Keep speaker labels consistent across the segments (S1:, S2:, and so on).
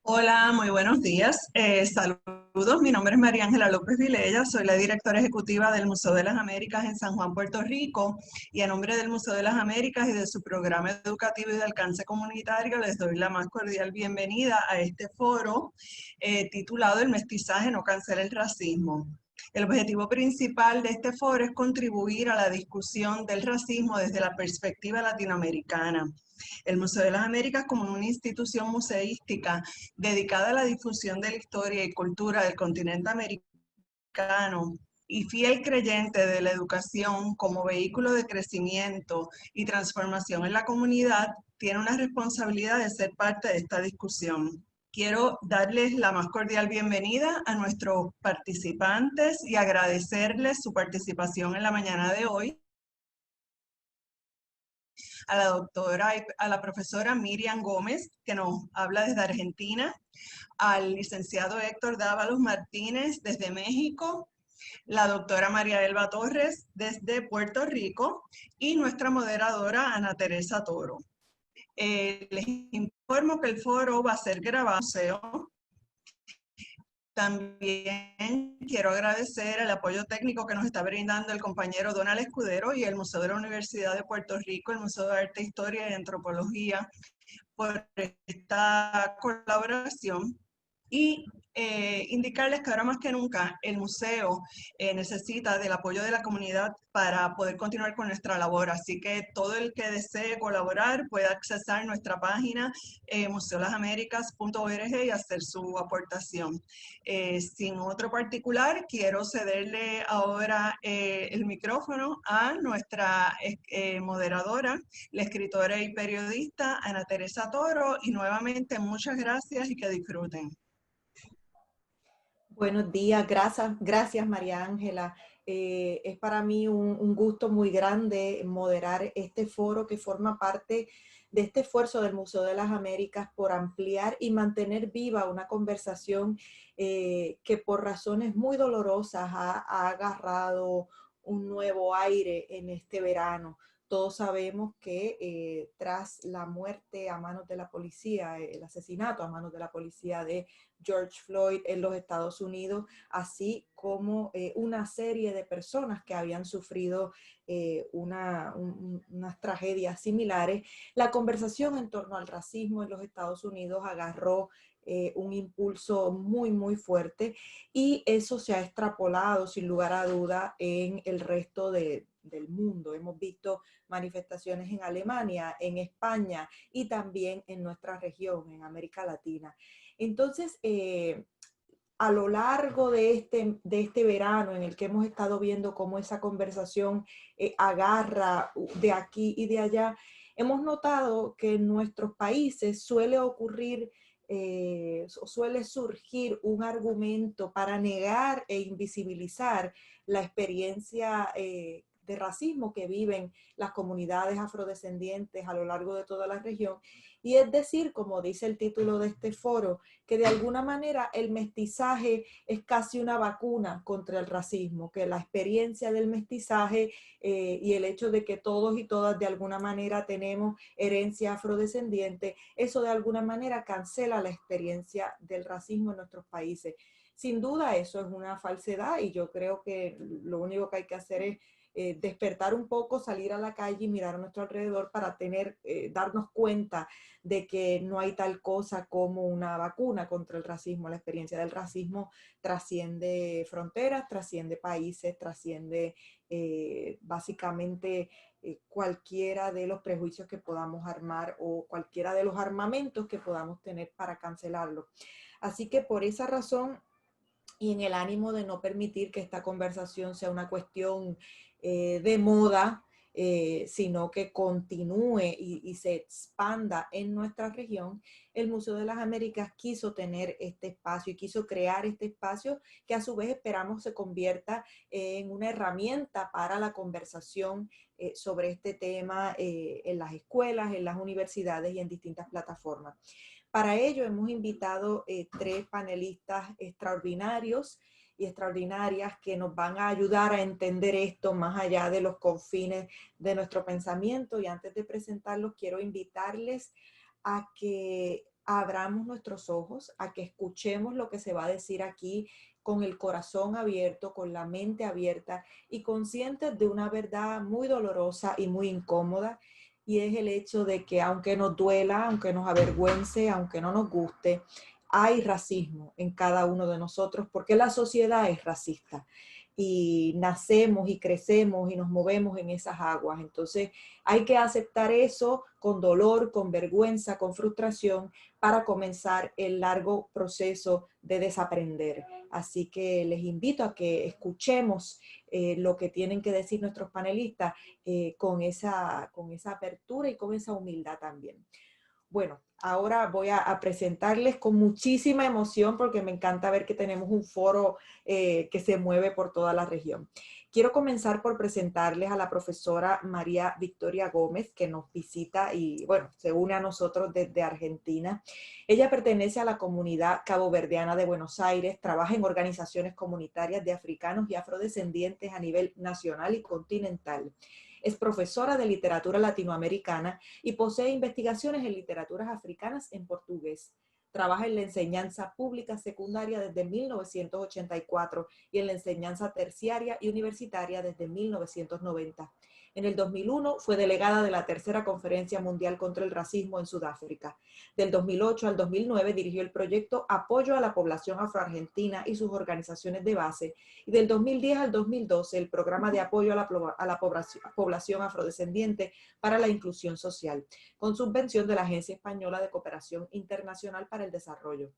S1: Hola, muy buenos días. Saludos, mi nombre es María Ángela López Vilella, soy la directora ejecutiva del Museo de las Américas en San Juan, Puerto Rico, y a nombre del Museo de las Américas y de su programa educativo y de alcance comunitario les doy la más cordial bienvenida a este foro titulado El mestizaje no cancela el racismo. El objetivo principal de este foro es contribuir a la discusión del racismo desde la perspectiva latinoamericana. El Museo de las Américas, como una institución museística dedicada a la difusión de la historia y cultura del continente americano y fiel creyente de la educación como vehículo de crecimiento y transformación en la comunidad, tiene una responsabilidad de ser parte de esta discusión. Quiero darles la más cordial bienvenida a nuestros participantes y agradecerles su participación en la mañana de hoy. A la doctora, a la profesora Miriam Gómez, que nos habla desde Argentina, al licenciado Héctor Dávalos Martínez desde México, la doctora María Elba Torres desde Puerto Rico y nuestra moderadora Ana Teresa Toro. Les informo que el foro va a ser grabado. También quiero agradecer el apoyo técnico que nos está brindando el compañero Donald Escudero y el Museo de la Universidad de Puerto Rico, el Museo de Arte, Historia y Antropología, por esta colaboración. Y indicarles que ahora más que nunca el museo necesita del apoyo de la comunidad para poder continuar con nuestra labor. Así que todo el que desee colaborar puede accesar nuestra página museolasaméricas.org y hacer su aportación. Sin otro particular, quiero cederle ahora el micrófono a nuestra moderadora, la escritora y periodista Ana Teresa Toro, y nuevamente muchas gracias y que disfruten.
S2: Buenos días, gracias María Ángela. Es para mí un gusto muy grande moderar este foro que forma parte de este esfuerzo del Museo de las Américas por ampliar y mantener viva una conversación que por razones muy dolorosas ha agarrado un nuevo aire en este verano. Todos sabemos que tras la muerte a manos de la policía, el asesinato a manos de la policía de George Floyd en los Estados Unidos, así como una serie de personas que habían sufrido unas tragedias similares, la conversación en torno al racismo en los Estados Unidos agarró un impulso muy fuerte, y eso se ha extrapolado sin lugar a duda en el resto del mundo. Hemos visto manifestaciones en Alemania, en España y también en nuestra región, en América Latina. Entonces, a lo largo de este verano en el que hemos estado viendo cómo esa conversación agarra de aquí y de allá, hemos notado que en nuestros países suele ocurrir, suele surgir un argumento para negar e invisibilizar la experiencia de racismo que viven las comunidades afrodescendientes a lo largo de toda la región. Y es decir, como dice el título de este foro, que de alguna manera el mestizaje es casi una vacuna contra el racismo, que la experiencia del mestizaje y el hecho de que todos y todas de alguna manera tenemos herencia afrodescendiente, eso de alguna manera cancela la experiencia del racismo en nuestros países. Sin duda eso es una falsedad, y yo creo que lo único que hay que hacer es despertar un poco, salir a la calle y mirar a nuestro alrededor para darnos cuenta de que no hay tal cosa como una vacuna contra el racismo. La experiencia del racismo trasciende fronteras, trasciende países, trasciende básicamente cualquiera de los prejuicios que podamos armar o cualquiera de los armamentos que podamos tener para cancelarlo. Así que por esa razón, y en el ánimo de no permitir que esta conversación sea una cuestión de moda, sino que continúe y se expanda en nuestra región, el Museo de las Américas quiso tener este espacio y quiso crear este espacio que a su vez esperamos se convierta en una herramienta para la conversación sobre este tema en las escuelas, en las universidades y en distintas plataformas. Para ello hemos invitado 3 panelistas extraordinarios y extraordinarias que nos van a ayudar a entender esto más allá de los confines de nuestro pensamiento. Y antes de presentarlos, quiero invitarles a que abramos nuestros ojos, a que escuchemos lo que se va a decir aquí con el corazón abierto, con la mente abierta y conscientes de una verdad muy dolorosa y muy incómoda, y es el hecho de que aunque nos duela, aunque nos avergüence, aunque no nos guste, hay racismo en cada uno de nosotros porque la sociedad es racista y nacemos y crecemos y nos movemos en esas aguas. Entonces hay que aceptar eso con dolor, con vergüenza, con frustración para comenzar el largo proceso de desaprender. Así que les invito a que escuchemos lo que tienen que decir nuestros panelistas con esa apertura y con esa humildad también. Bueno, ahora voy a presentarles con muchísima emoción porque me encanta ver que tenemos un foro que se mueve por toda la región. Quiero comenzar por presentarles a la profesora María Victoria Gómez, que nos visita y, bueno, se une a nosotros desde Argentina. Ella pertenece a la comunidad caboverdiana de Buenos Aires, trabaja en organizaciones comunitarias de africanos y afrodescendientes a nivel nacional y continental. Es profesora de literatura latinoamericana y posee investigaciones en literaturas africanas en portugués. Trabaja en la enseñanza pública secundaria desde 1984 y en la enseñanza terciaria y universitaria desde 1990. En el 2001 fue delegada de la Tercera Conferencia Mundial contra el Racismo en Sudáfrica. Del 2008 al 2009 dirigió el proyecto Apoyo a la Población Afroargentina y sus organizaciones de base, y del 2010 al 2012 el programa de apoyo a la población afrodescendiente para la inclusión social, con subvención de la Agencia Española de Cooperación Internacional para el Desarrollo.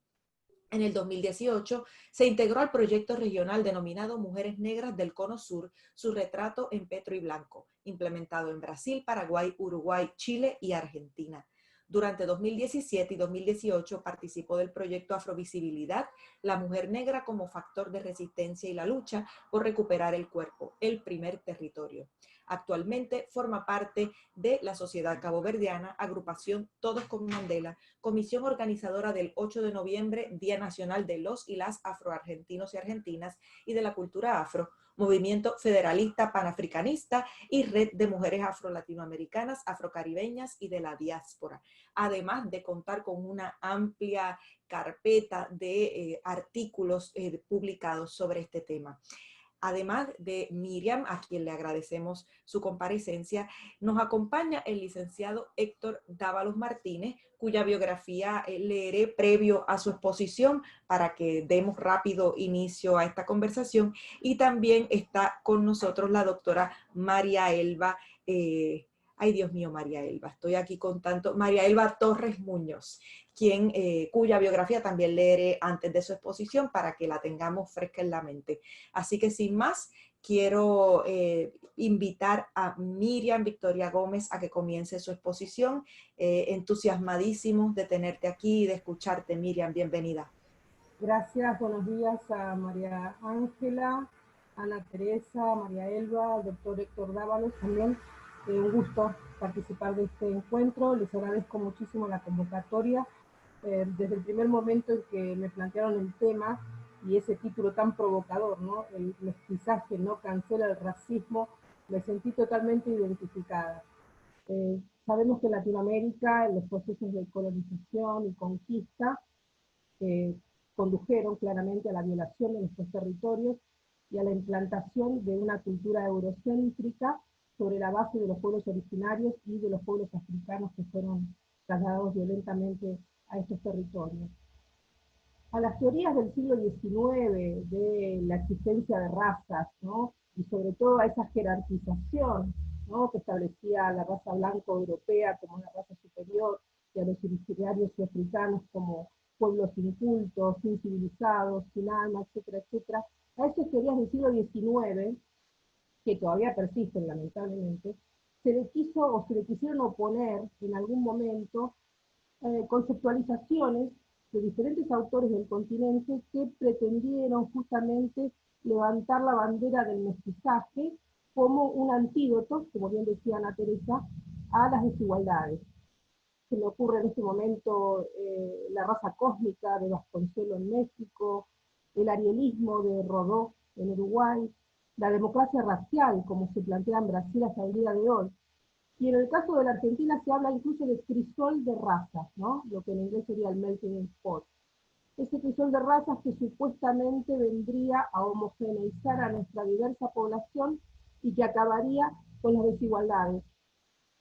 S2: En el 2018 se integró al proyecto regional denominado Mujeres Negras del Cono Sur, su retrato en petro y blanco, implementado en Brasil, Paraguay, Uruguay, Chile y Argentina. Durante 2017 y 2018 participó del proyecto Afrovisibilidad, la mujer negra como factor de resistencia y la lucha por recuperar el cuerpo, el primer territorio. Actualmente forma parte de la Sociedad Caboverdiana, agrupación Todos con Mandela, comisión organizadora del 8 de noviembre, Día Nacional de los y las afroargentinos y argentinas y de la cultura afro, movimiento federalista panafricanista y red de mujeres afro-latinoamericanas, afrocaribeñas y de la diáspora, además de contar con una amplia carpeta de artículos publicados sobre este tema. Además de Miriam, a quien le agradecemos su comparecencia, nos acompaña el licenciado Héctor Dávalos Martínez, cuya biografía leeré previo a su exposición para que demos rápido inicio a esta conversación. Y también está con nosotros la doctora María Elba, ay Dios mío, María Elba, estoy aquí con tanto, María Elba Torres Muñoz, cuya biografía también leeré antes de su exposición para que la tengamos fresca en la mente. Así que sin más, quiero invitar a Miriam Victoria Gómez a que comience su exposición. Entusiasmadísimos de tenerte aquí y de escucharte, Miriam, bienvenida.
S3: Gracias, buenos días a María Ángela, Ana Teresa, María Elba, al doctor Héctor Dávalos también. Un gusto participar de este encuentro, les agradezco muchísimo la convocatoria. Desde el primer momento en que me plantearon el tema y ese título tan provocador, ¿no? El mestizaje no cancela el racismo, me sentí totalmente identificada. Sabemos que en Latinoamérica, en los procesos de colonización y conquista, condujeron claramente a la violación de nuestros territorios y a la implantación de una cultura eurocéntrica sobre la base de los pueblos originarios y de los pueblos africanos que fueron trasladados violentamente a estos territorios. A las teorías del siglo XIX de la existencia de razas, ¿no? Y sobre todo a esa jerarquización, ¿no? Que establecía a la raza blanco-europea como una raza superior y a los originarios y africanos como pueblos incultos, incivilizados, sin alma, etcétera, etcétera. A esas teorías del siglo XIX, que todavía persisten lamentablemente, se le quisieron oponer en algún momento conceptualizaciones de diferentes autores del continente que pretendieron justamente levantar la bandera del mestizaje como un antídoto, como bien decía Ana Teresa, a las desigualdades. Se me ocurre en este momento la raza cósmica de Vasconcelos en México, el arielismo de Rodó en Uruguay, la democracia racial, como se plantea en Brasil hasta el día de hoy. Y en el caso de la Argentina se habla incluso de crisol de razas, ¿no? Lo que en inglés sería el melting pot. Ese crisol de razas que supuestamente vendría a homogeneizar a nuestra diversa población y que acabaría con las desigualdades.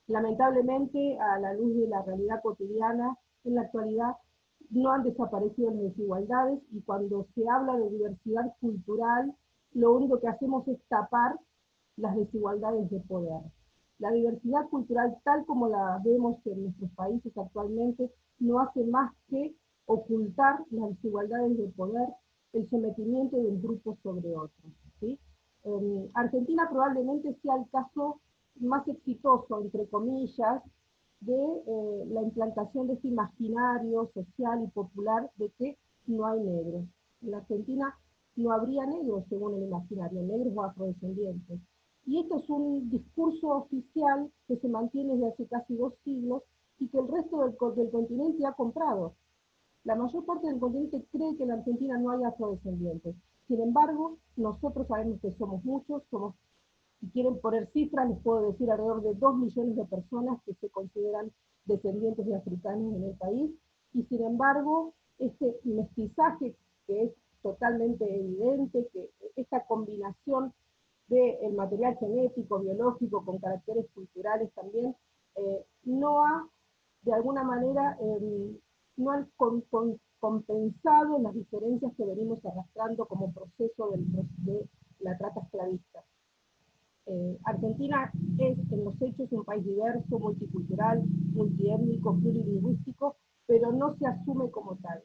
S3: Lamentablemente, a la luz de la realidad cotidiana, en la actualidad no han desaparecido las desigualdades y cuando se habla de diversidad cultural, lo único que hacemos es tapar las desigualdades de poder. La diversidad cultural, tal como la vemos en nuestros países actualmente, no hace más que ocultar las desigualdades de poder, el sometimiento de un grupo sobre otro, ¿sí? Argentina probablemente sea el caso más exitoso, entre comillas, de la implantación de este imaginario social y popular de que no hay negros. En la Argentina no habría negros según el imaginario, negros o afrodescendientes. Y esto es un discurso oficial que se mantiene desde hace casi 2 siglos y que el resto del continente ha comprado. La mayor parte del continente cree que en la Argentina no hay afrodescendientes. Sin embargo, nosotros sabemos que somos muchos, si quieren poner cifras, les puedo decir alrededor de 2 millones de personas que se consideran descendientes de africanos en el país, y sin embargo, este mestizaje que es totalmente evidente, que esta combinación del material genético, biológico, con caracteres culturales también, no ha, de alguna manera, no han compensado las diferencias que venimos arrastrando como proceso de la trata esclavista. Argentina es en los hechos un país diverso, multicultural, multiétnico, plurilingüístico, pero no se asume como tal.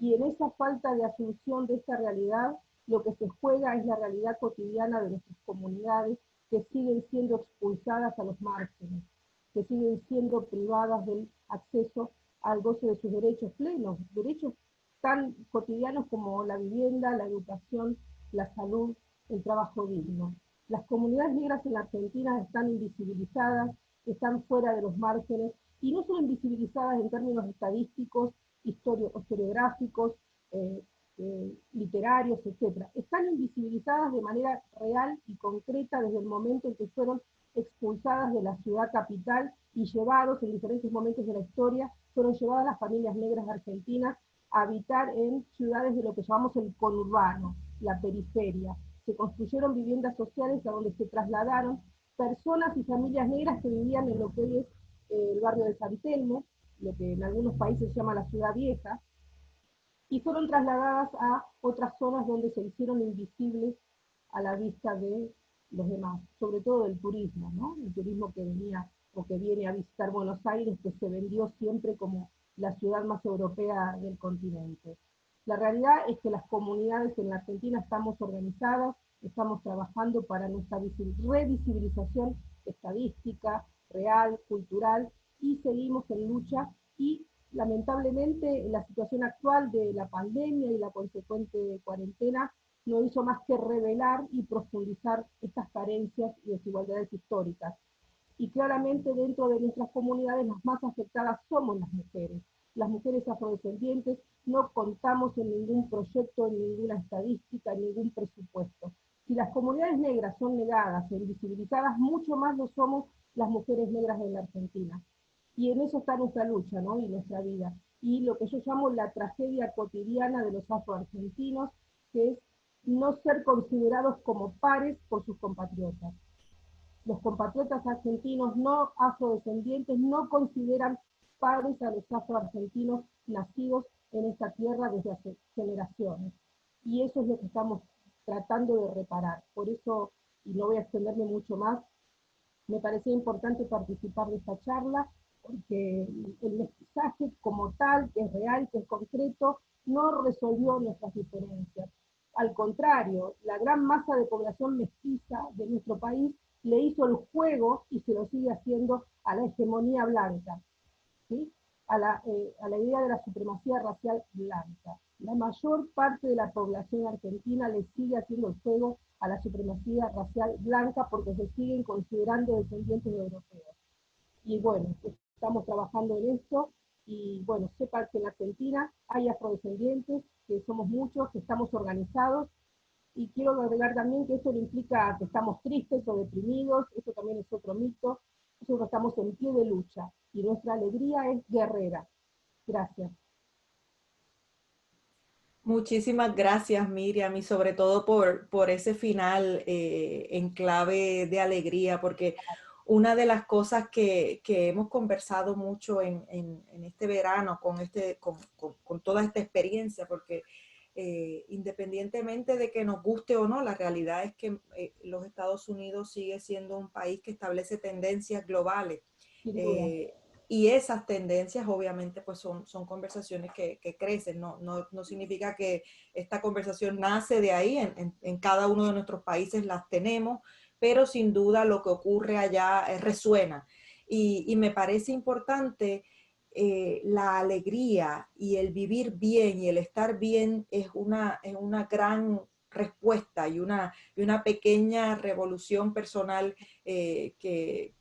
S3: Y en esa falta de asunción de esta realidad, lo que se juega es la realidad cotidiana de nuestras comunidades que siguen siendo expulsadas a los márgenes, que siguen siendo privadas del acceso al goce de sus derechos plenos, derechos tan cotidianos como la vivienda, la educación, la salud, el trabajo digno. Las comunidades negras en la Argentina están invisibilizadas, están fuera de los márgenes, y no solo invisibilizadas en términos estadísticos, historiográficos, literarios, etc. Están invisibilizadas de manera real y concreta desde el momento en que fueron expulsadas de la ciudad capital y llevados en diferentes momentos de la historia, fueron llevadas las familias negras argentinas a habitar en ciudades de lo que llamamos el conurbano, la periferia. Se construyeron viviendas sociales a donde se trasladaron personas y familias negras que vivían en lo que hoy es el barrio de San Telmo, lo que en algunos países se llama la ciudad vieja, y fueron trasladadas a otras zonas donde se hicieron invisibles a la vista de los demás, sobre todo del turismo, ¿no? El turismo que venía o que viene a visitar Buenos Aires, que se vendió siempre como la ciudad más europea del continente. La realidad es que las comunidades en la Argentina estamos organizadas, estamos trabajando para nuestra revisibilización estadística, real, cultural, y seguimos en lucha, y lamentablemente la situación actual de la pandemia y la consecuente cuarentena no hizo más que revelar y profundizar estas carencias y desigualdades históricas. Y claramente dentro de nuestras comunidades las más afectadas somos las mujeres. Las mujeres afrodescendientes no contamos en ningún proyecto, en ninguna estadística, en ningún presupuesto. Si las comunidades negras son negadas e invisibilizadas, mucho más lo somos las mujeres negras en la Argentina. Y en eso está nuestra lucha, ¿no? Y nuestra vida. Y lo que yo llamo la tragedia cotidiana de los afroargentinos, que es no ser considerados como pares por sus compatriotas. Los compatriotas argentinos no afrodescendientes no consideran pares a los afroargentinos nacidos en esta tierra desde hace generaciones. Y eso es lo que estamos tratando de reparar. Por eso, y no voy a extenderme mucho más, me parecía importante participar de esta charla, porque el mestizaje como tal, que es real, que es concreto, no resolvió nuestras diferencias. Al contrario, la gran masa de población mestiza de nuestro país le hizo el juego, y se lo sigue haciendo, a la hegemonía blanca, ¿sí? A la idea de la supremacía racial blanca. La mayor parte de la población argentina le sigue haciendo el juego a la supremacía racial blanca porque se siguen considerando descendientes de europeos. Y bueno, estamos trabajando en esto, y bueno, sepa que en Argentina hay afrodescendientes, que somos muchos, que estamos organizados, y quiero agregar también que eso no implica que estamos tristes o deprimidos, eso también es otro mito. nosotros estamos en pie de lucha y nuestra alegría es guerrera. Gracias.
S2: Muchísimas gracias, Miriam, y sobre todo por ese final en clave de alegría, porque una de las cosas que hemos conversado mucho en este verano con toda esta experiencia, porque independientemente de que nos guste o no, la realidad es que los Estados Unidos sigue siendo un país que establece tendencias globales.
S3: Sin duda.
S2: Y esas tendencias obviamente pues son conversaciones que crecen, no significa que esta conversación nace de ahí, en cada uno de nuestros países las tenemos, pero sin duda lo que ocurre allá resuena. Y me parece importante la alegría y el vivir bien y el estar bien es una gran respuesta y una pequeña revolución personal que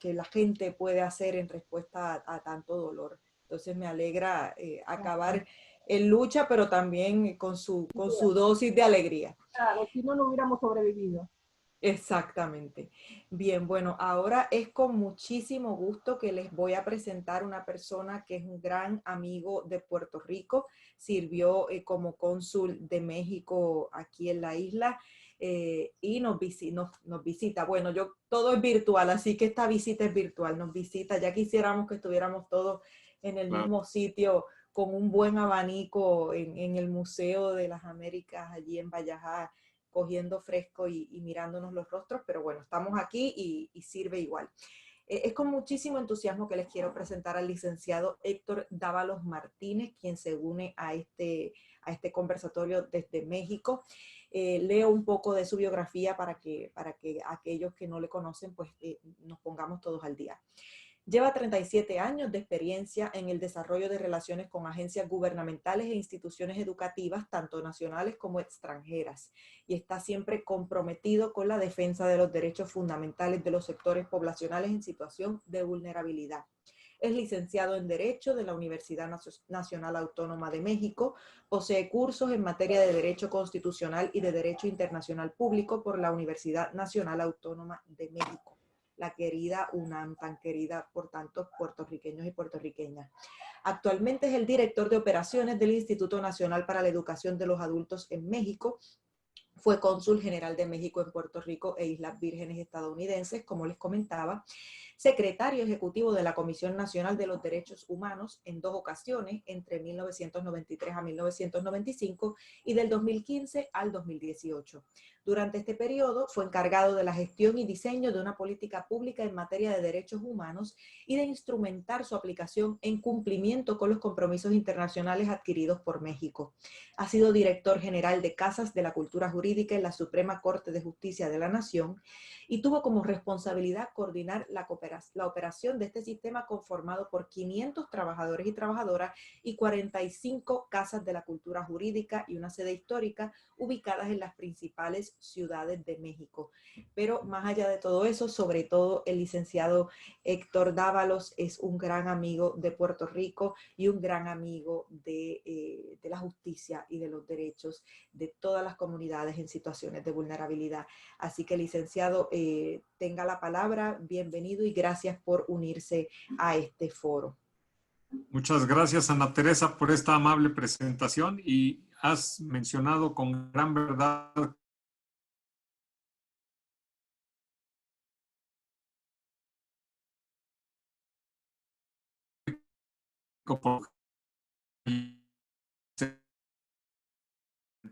S2: la gente puede hacer en respuesta a tanto dolor. Entonces me alegra acabar en lucha, pero también con su dosis de alegría.
S3: Claro, si no, no hubiéramos sobrevivido.
S2: Exactamente. Bien, bueno, ahora es con muchísimo gusto que les voy a presentar una persona que es un gran amigo de Puerto Rico, sirvió como cónsul de México aquí en la isla y nos visita. Bueno, todo es virtual, así que esta visita es virtual, nos visita. Ya quisiéramos que estuviéramos todos en el mismo sitio con un buen abanico en el Museo de las Américas allí en Vallajá, cogiendo fresco y mirándonos los rostros, pero bueno, estamos aquí y sirve igual. Es con muchísimo entusiasmo que les quiero presentar al licenciado Héctor Dávalos Martínez, quien se une a este conversatorio desde México. Leo un poco de su biografía para que aquellos que no le conocen, pues nos pongamos todos al día. Lleva 37 años de experiencia en el desarrollo de relaciones con agencias gubernamentales e instituciones educativas, tanto nacionales como extranjeras, y está siempre comprometido con la defensa de los derechos fundamentales de los sectores poblacionales en situación de vulnerabilidad. Es licenciado en Derecho de la Universidad Nacional Autónoma de México, posee cursos en materia de Derecho Constitucional y de Derecho Internacional Público por la Universidad Nacional Autónoma de México, la querida UNAM, tan querida por tantos puertorriqueños y puertorriqueñas. Actualmente es el director de operaciones del Instituto Nacional para la Educación de los Adultos en México. Fue cónsul general de México en Puerto Rico e Islas Vírgenes estadounidenses, como les comentaba. Secretario ejecutivo de la Comisión Nacional de los Derechos Humanos en 2 ocasiones, entre 1993 a 1995 y del 2015 al 2018. Durante este periodo fue encargado de la gestión y diseño de una política pública en materia de derechos humanos y de instrumentar su aplicación en cumplimiento con los compromisos internacionales adquiridos por México. Ha sido director general de Casas de la Cultura Jurídica en la Suprema Corte de Justicia de la Nación y tuvo como responsabilidad coordinar la operación de este sistema conformado por 500 trabajadores y trabajadoras y 45 casas de la cultura jurídica y una sede histórica ubicadas en las principales ciudades de México. Pero más allá de todo eso, sobre todo el licenciado Héctor Dávalos es un gran amigo de Puerto Rico y un gran amigo de la justicia y de los derechos de todas las comunidades en situaciones de vulnerabilidad. Así que, licenciado, tenga la palabra, bienvenido y gracias por unirse a este foro.
S4: Muchas gracias, Ana Teresa, por esta amable presentación y has mencionado con gran verdad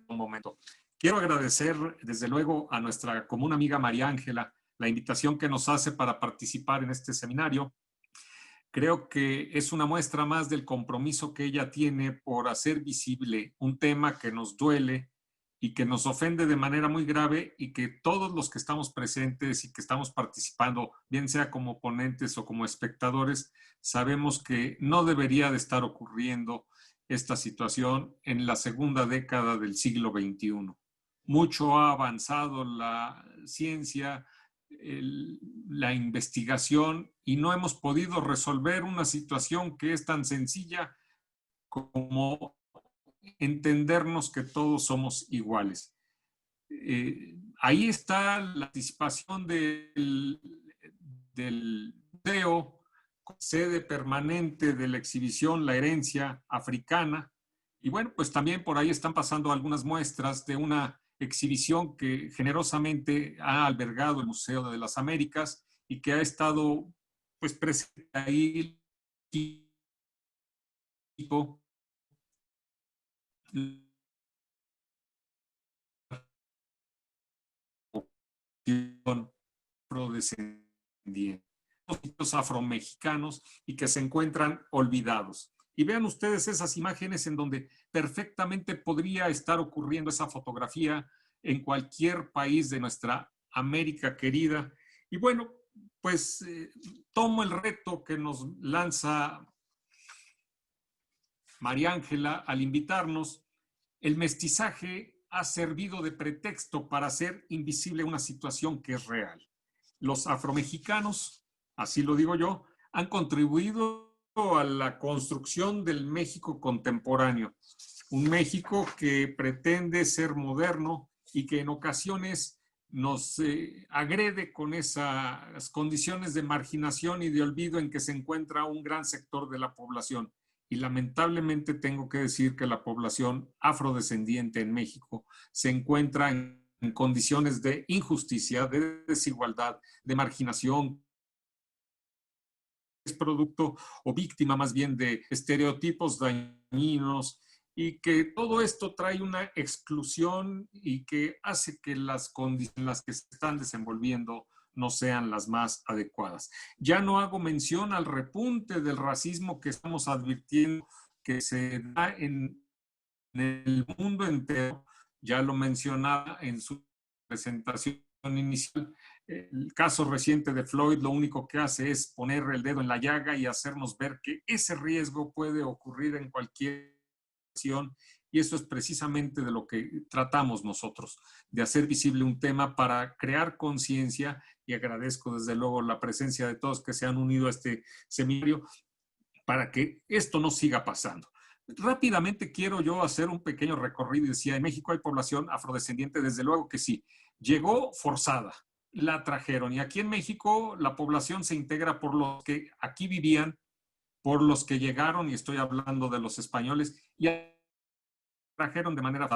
S4: un momento. Quiero agradecer desde luego a nuestra común amiga María Ángela la invitación que nos hace para participar en este seminario. Creo que es una muestra más del compromiso que ella tiene por hacer visible un tema que nos duele y que nos ofende de manera muy grave y que todos los que estamos presentes y que estamos participando, bien sea como ponentes o como espectadores, sabemos que no debería de estar ocurriendo esta situación en la segunda década del siglo XXI. Mucho ha avanzado la ciencia, la investigación y no hemos podido resolver una situación que es tan sencilla como entendernos que todos somos iguales. Ahí está la participación del del museo, sede permanente de la exhibición La Herencia Africana. Y bueno, pues también por ahí están pasando algunas muestras de una exhibición que generosamente ha albergado el Museo de las Américas y que ha estado pues presente ahí afrodescendientes, los afromexicanos y que se encuentran olvidados. Y vean ustedes esas imágenes en donde perfectamente podría estar ocurriendo esa fotografía en cualquier país de nuestra América querida. Y bueno, pues tomo el reto que nos lanza María Ángela al invitarnos. El mestizaje ha servido de pretexto para hacer invisible una situación que es real. Los afromexicanos, así lo digo yo, han contribuido a la construcción del México contemporáneo. Un México que pretende ser moderno y que en ocasiones nos agrede con esas condiciones de marginación y de olvido en que se encuentra un gran sector de la población. Y lamentablemente tengo que decir que la población afrodescendiente en México se encuentra en condiciones de injusticia, de desigualdad, de marginación, es producto o víctima más bien de estereotipos dañinos y que todo esto trae una exclusión y que hace que las condiciones en las que se están desenvolviendo no sean las más adecuadas. Ya no hago mención al repunte del racismo que estamos advirtiendo que se da en el mundo entero. Ya lo mencionaba en su presentación inicial. El caso reciente de Floyd lo único que hace es poner el dedo en la llaga y hacernos ver que ese riesgo puede ocurrir en cualquier situación. Y eso es precisamente de lo que tratamos nosotros, de hacer visible un tema para crear conciencia, y agradezco desde luego la presencia de todos que se han unido a este seminario para que esto no siga pasando. Rápidamente quiero yo hacer un pequeño recorrido y decía, en México hay población afrodescendiente, desde luego que sí. Llegó forzada, la trajeron, y aquí en México la población se integra por los que aquí vivían, por los que llegaron, y estoy hablando de los españoles, y trajeron de manera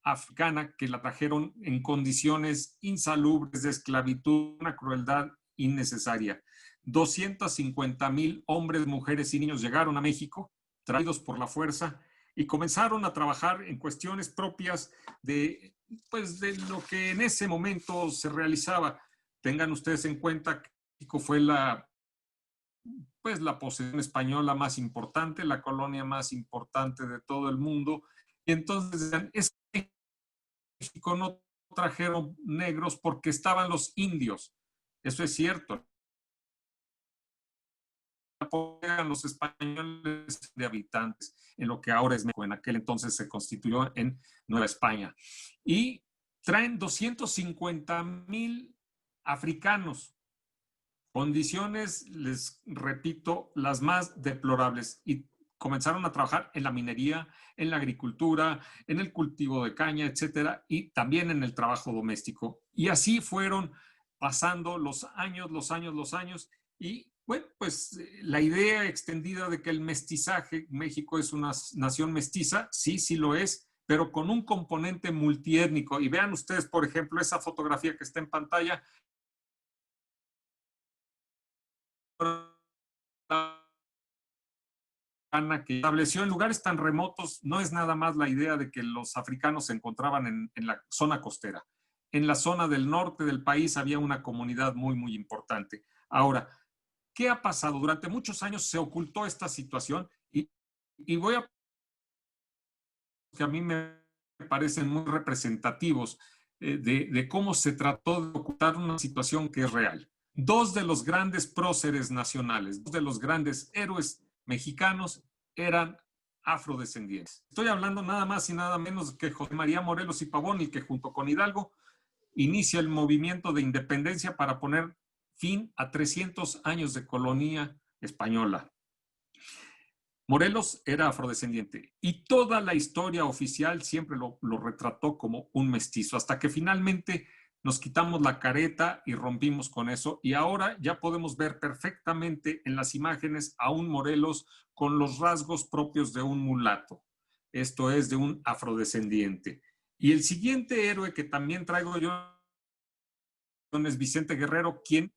S4: africana, que la trajeron en condiciones insalubres de esclavitud, una crueldad innecesaria. 250,000 hombres, mujeres y niños llegaron a México, traídos por la fuerza, y comenzaron a trabajar en cuestiones propias de, pues, de lo que en ese momento se realizaba. Tengan ustedes en cuenta que México fue la posesión española más importante, la colonia más importante de todo el mundo. Y entonces, es que México no trajeron negros porque estaban los indios. Eso es cierto. Eran los españoles de habitantes en lo que ahora es México. En aquel entonces se constituyó en Nueva España. Y traen 250,000 africanos. Condiciones, les repito, las más deplorables, y comenzaron a trabajar en la minería, en la agricultura, en el cultivo de caña, etcétera, y también en el trabajo doméstico. Y así fueron pasando los años, y bueno, pues la idea extendida de que el mestizaje, México es una nación mestiza, sí, sí lo es, pero con un componente multiétnico. Y vean ustedes, por ejemplo, esa fotografía que está en pantalla, que estableció en lugares tan remotos. No es nada más la idea de que los africanos se encontraban en la zona costera. En la zona del norte del país había una comunidad muy importante. Ahora, ¿qué ha pasado? Durante muchos años se ocultó esta situación, y voy a que a mí me parecen muy representativos de cómo se trató de ocultar una situación que es real. Dos de los grandes próceres nacionales, dos de los grandes héroes mexicanos eran afrodescendientes. Estoy hablando nada más y nada menos que José María Morelos y Pavón, y que junto con Hidalgo inicia el movimiento de independencia para poner fin a 300 años de colonia española. Morelos era afrodescendiente y toda la historia oficial siempre lo retrató como un mestizo, hasta que finalmente nos quitamos la careta y rompimos con eso. Y ahora ya podemos ver perfectamente en las imágenes a un Morelos con los rasgos propios de un mulato. Esto es, de un afrodescendiente. Y el siguiente héroe que también traigo yo es Vicente Guerrero, quien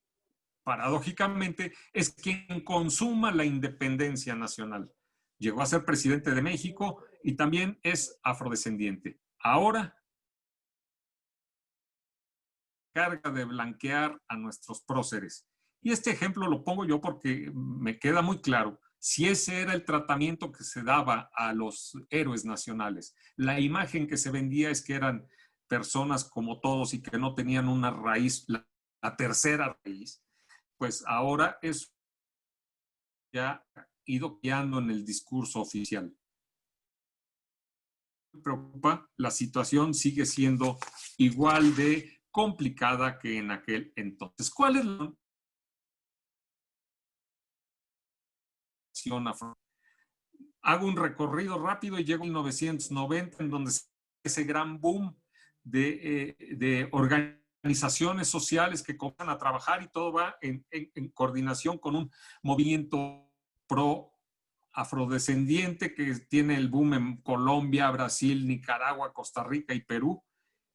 S4: paradójicamente es quien consuma la independencia nacional. Llegó a ser presidente de México y también es afrodescendiente. Ahora carga de blanquear a nuestros próceres. Y este ejemplo lo pongo yo porque me queda muy claro. Si ese era el tratamiento que se daba a los héroes nacionales, la imagen que se vendía es que eran personas como todos y que no tenían una raíz, la tercera raíz, pues ahora eso ya ha ido cambiando en el discurso oficial. Me preocupa, la situación sigue siendo igual de complicada que en aquel entonces. ¿Cuál es la situación afro? Hago un recorrido rápido y llego a 1990, en donde ese gran boom de organizaciones sociales que comienzan a trabajar y todo va en coordinación con un movimiento pro afrodescendiente que tiene el boom en Colombia, Brasil, Nicaragua, Costa Rica y Perú.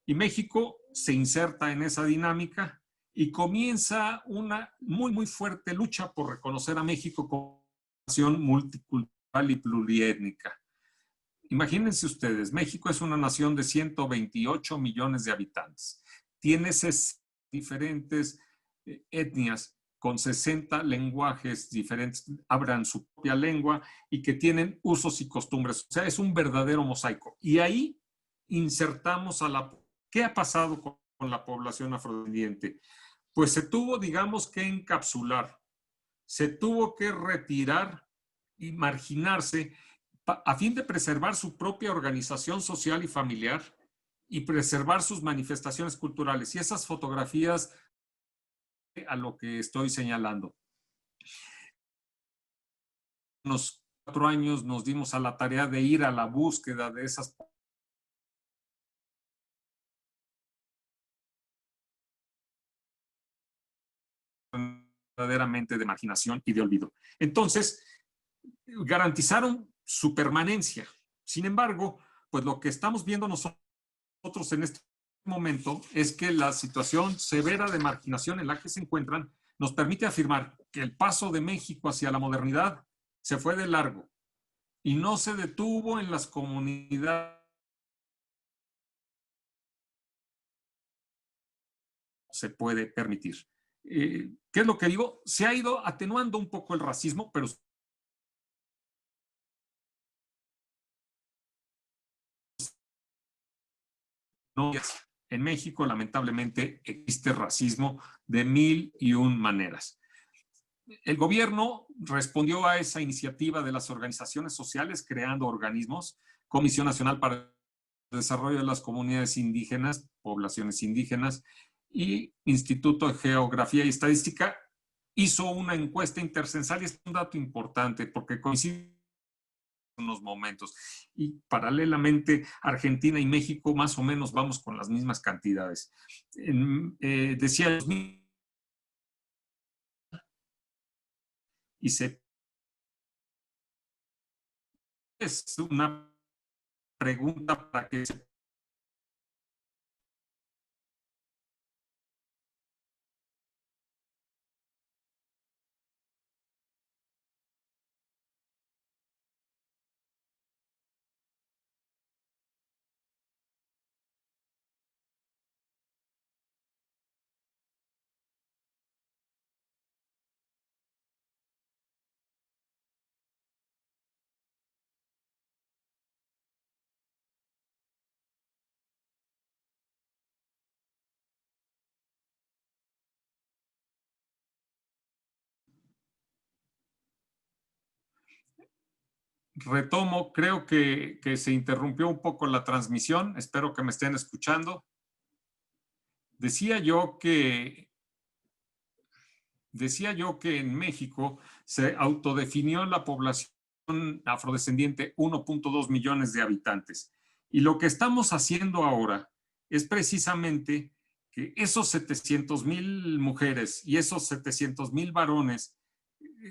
S4: Y México se inserta en esa dinámica y comienza una muy, muy fuerte lucha por reconocer a México como nación multicultural y pluriétnica. Imagínense ustedes, México es una nación de 128 millones de habitantes. Tiene diferentes etnias con 60 lenguajes diferentes, hablan su propia lengua y que tienen usos y costumbres. O sea, es un verdadero mosaico. Y ahí insertamos a la... ¿Qué ha pasado con la población afrodescendiente? Pues se tuvo, digamos, que encapsular, se tuvo que retirar y marginarse a fin de preservar su propia organización social y familiar y preservar sus manifestaciones culturales. Y esas fotografías a lo que estoy señalando. Unos 4 años nos dimos a la tarea de ir a la búsqueda de esas verdaderamente de marginación y de olvido. Entonces, garantizaron su permanencia. Sin embargo, pues lo que estamos viendo nosotros en este momento es que la situación severa de marginación en la que se encuentran nos permite afirmar que el paso de México hacia la modernidad se fue de largo y no se detuvo en las comunidades. Se puede permitir. ¿Qué es lo que digo? Se ha ido atenuando un poco el racismo, pero no. En México, lamentablemente, existe racismo de 1001 maneras. El gobierno respondió a esa iniciativa de las organizaciones sociales creando organismos, Comisión Nacional para el Desarrollo de las Comunidades Indígenas, Poblaciones Indígenas, y Instituto de Geografía y Estadística hizo una encuesta intercensal, y es un dato importante porque coincide en unos momentos. Y paralelamente, Argentina y México más o menos vamos con las mismas cantidades. Decía, y es una pregunta para que se retomo, creo que se interrumpió un poco la transmisión, espero que me estén escuchando. Decía yo que en México se autodefinió la población afrodescendiente 1.2 millones de habitantes. Y lo que estamos haciendo ahora es precisamente que esos 700,000 mujeres y esos 700,000 varones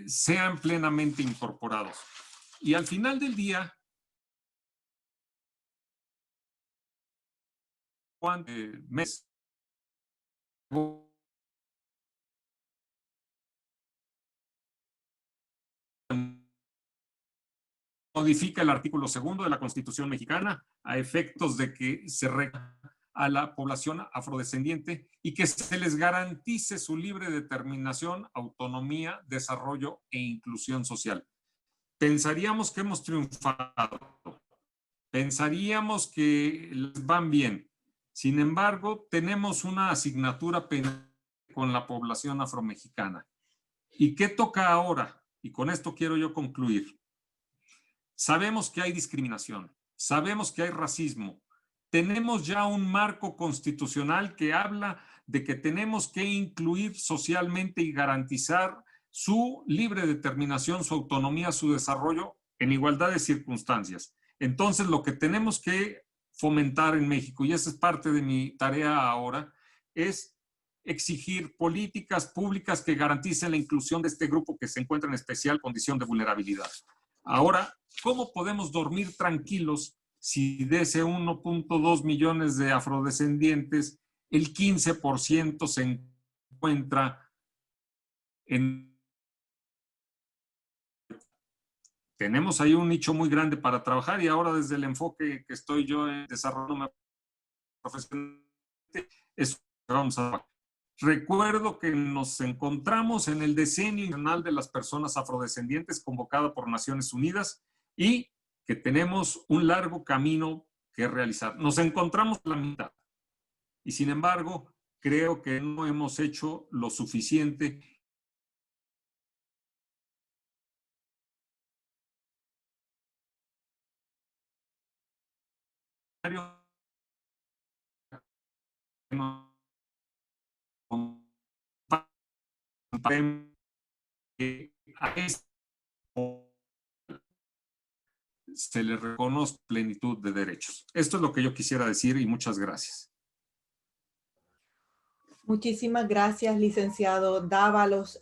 S4: sean plenamente incorporados. Y al final del día, mes modifica el artículo 2 de la Constitución mexicana a efectos de que se regula a la población afrodescendiente y que se les garantice su libre determinación, autonomía, desarrollo e inclusión social. Pensaríamos que hemos triunfado, pensaríamos que les van bien. Sin embargo, tenemos una asignatura pendiente con la población afromexicana. ¿Y qué toca ahora? Y con esto quiero yo concluir. Sabemos que hay discriminación, sabemos que hay racismo. Tenemos ya un marco constitucional que habla de que tenemos que incluir socialmente y garantizar su libre determinación, su autonomía, su desarrollo en igualdad de circunstancias. Entonces, lo que tenemos que fomentar en México, y esa es parte de mi tarea ahora, es exigir políticas públicas que garanticen la inclusión de este grupo que se encuentra en especial condición de vulnerabilidad. Ahora, ¿cómo podemos dormir tranquilos si de ese 1.2 millones de afrodescendientes, el 15% se encuentra en... Tenemos ahí un nicho muy grande para trabajar y ahora desde el enfoque que estoy yo en desarrollo profesional, eso vamos a trabajar. Recuerdo que nos encontramos en el Decenio Nacional de las Personas Afrodescendientes convocado por Naciones Unidas y que tenemos un largo camino que realizar. Nos encontramos a la mitad y sin embargo creo que no hemos hecho lo suficiente. A este se le reconoce plenitud de derechos. Esto es lo que yo quisiera decir y muchas gracias.
S2: Muchísimas gracias, licenciado Dávalos.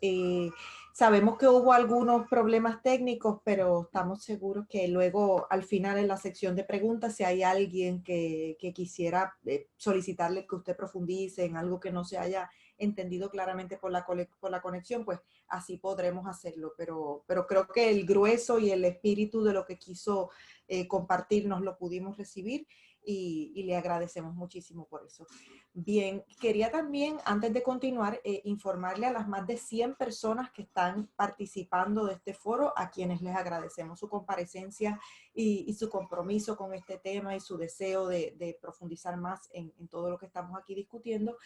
S2: Sabemos que hubo algunos problemas técnicos, pero estamos seguros que luego, al final, en la sección de preguntas, si hay alguien que quisiera solicitarle que usted profundice en algo que no se haya entendido claramente por la conexión, pues así podremos hacerlo. Pero creo que el grueso y el espíritu de lo que quiso compartirnos lo pudimos recibir y le agradecemos muchísimo por eso. Bien, quería también, antes de continuar, informarle a las más de 100 personas que están participando de este foro, a quienes les agradecemos su comparecencia y su compromiso con este tema y su deseo de profundizar más en todo lo que estamos aquí discutiendo,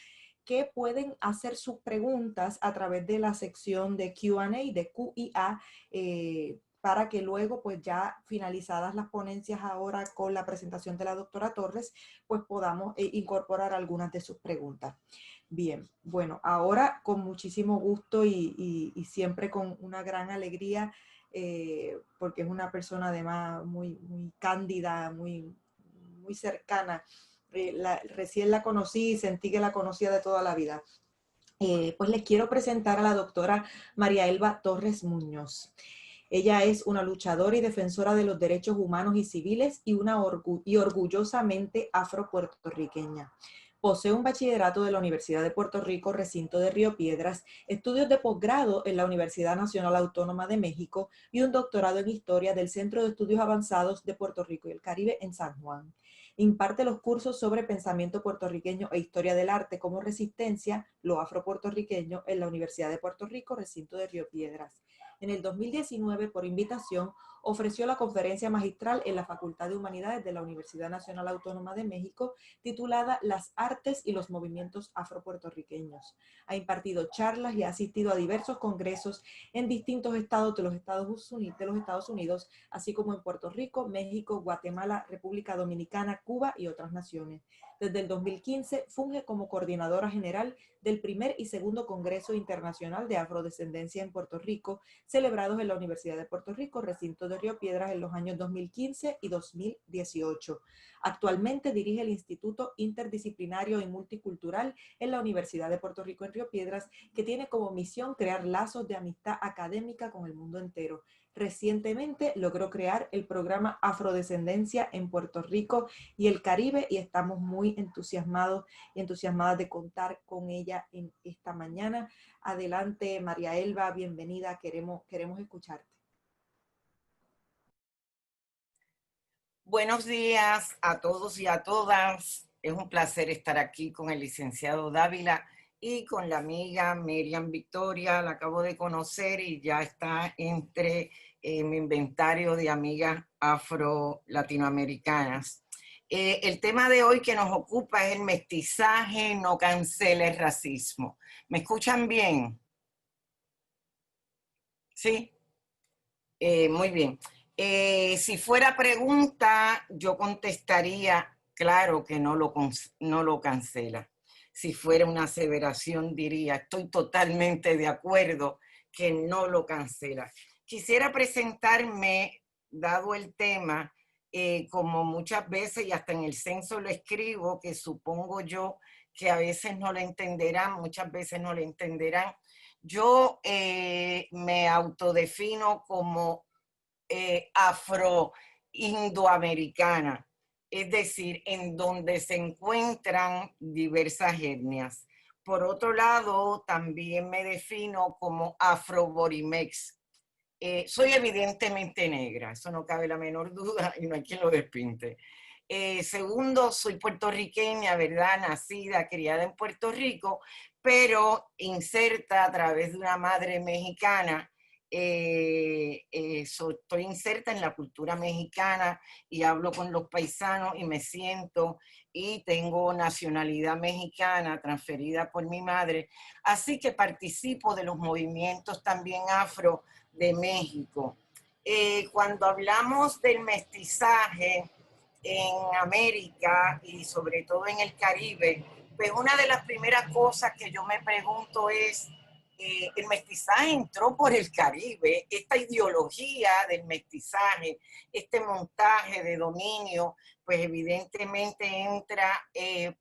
S2: que pueden hacer sus preguntas a través de la sección de Q&A, de Q&A, para que luego, pues ya finalizadas las ponencias ahora con la presentación de la doctora Torres, pues podamos incorporar algunas de sus preguntas. Bien, bueno, ahora con muchísimo gusto y siempre con una gran alegría, porque es una persona además muy cándida, muy cercana. Recién la conocí y sentí que la conocía de toda la vida. Pues les quiero presentar a la doctora María Elba Torres Muñoz. Ella es una luchadora y defensora de los derechos humanos y civiles y orgullosamente afropuertorriqueña. Posee un bachillerato de la Universidad de Puerto Rico, recinto de Río Piedras, estudios de posgrado en la Universidad Nacional Autónoma de México y un doctorado en Historia del Centro de Estudios Avanzados de Puerto Rico y el Caribe en San Juan. Imparte los cursos sobre pensamiento puertorriqueño e historia del arte como resistencia, lo afropuertorriqueño, en la Universidad de Puerto Rico, recinto de Río Piedras. En el 2019, por invitación, ofreció la conferencia magistral en la Facultad de Humanidades de la Universidad Nacional Autónoma de México, titulada Las Artes y los Movimientos Afropuertorriqueños. Ha impartido charlas y ha asistido a diversos congresos en distintos estados de los Estados Unidos, así como en Puerto Rico, México, Guatemala, República Dominicana, Cuba y otras naciones. Desde el 2015 funge como coordinadora general del primer y segundo Congreso Internacional de Afrodescendencia en Puerto Rico, celebrados en la Universidad de Puerto Rico, recinto de de Río Piedras en los años 2015 y 2018. Actualmente dirige el Instituto Interdisciplinario y Multicultural en la Universidad de Puerto Rico en Río Piedras, que tiene como misión crear lazos de amistad académica con el mundo entero. Recientemente logró crear el programa Afrodescendencia en Puerto Rico y el Caribe, y estamos muy entusiasmados y entusiasmadas de contar con ella en esta mañana. Adelante, María Elba, bienvenida, queremos escucharte.
S5: Buenos días a todos y a todas. Es un placer estar aquí con el licenciado Dávila y con la amiga Miriam Victoria. La acabo de conocer y ya está entre mi inventario de amigas afro-latinoamericanas. El tema de hoy que nos ocupa es el mestizaje no cancela el racismo. ¿Me escuchan bien? ¿Sí? Muy bien. Si fuera pregunta, yo contestaría, claro que no lo cancela. Si fuera una aseveración, diría, estoy totalmente de acuerdo que no lo cancela. Quisiera presentarme, dado el tema, como muchas veces, y hasta en el censo lo escribo, que supongo yo que a veces no lo entenderán, muchas veces no lo entenderán. Yo me autodefino como afro-indoamericana, es decir, en donde se encuentran diversas etnias. Por otro lado, también me defino como afro-borimex. Soy evidentemente negra, eso no cabe la menor duda y no hay quien lo despinte. Segundo, soy puertorriqueña, ¿verdad? Nacida, criada en Puerto Rico, pero inserta a través de una madre mexicana. Estoy inserta en la cultura mexicana y hablo con los paisanos y me siento y tengo nacionalidad mexicana transferida por mi madre, así que participo de los movimientos también afro de México. Cuando hablamos del mestizaje en América y sobre todo en el Caribe, pues una de las primeras cosas que yo me pregunto es, el mestizaje entró por el Caribe, esta ideología del mestizaje, este montaje de dominio, pues evidentemente entra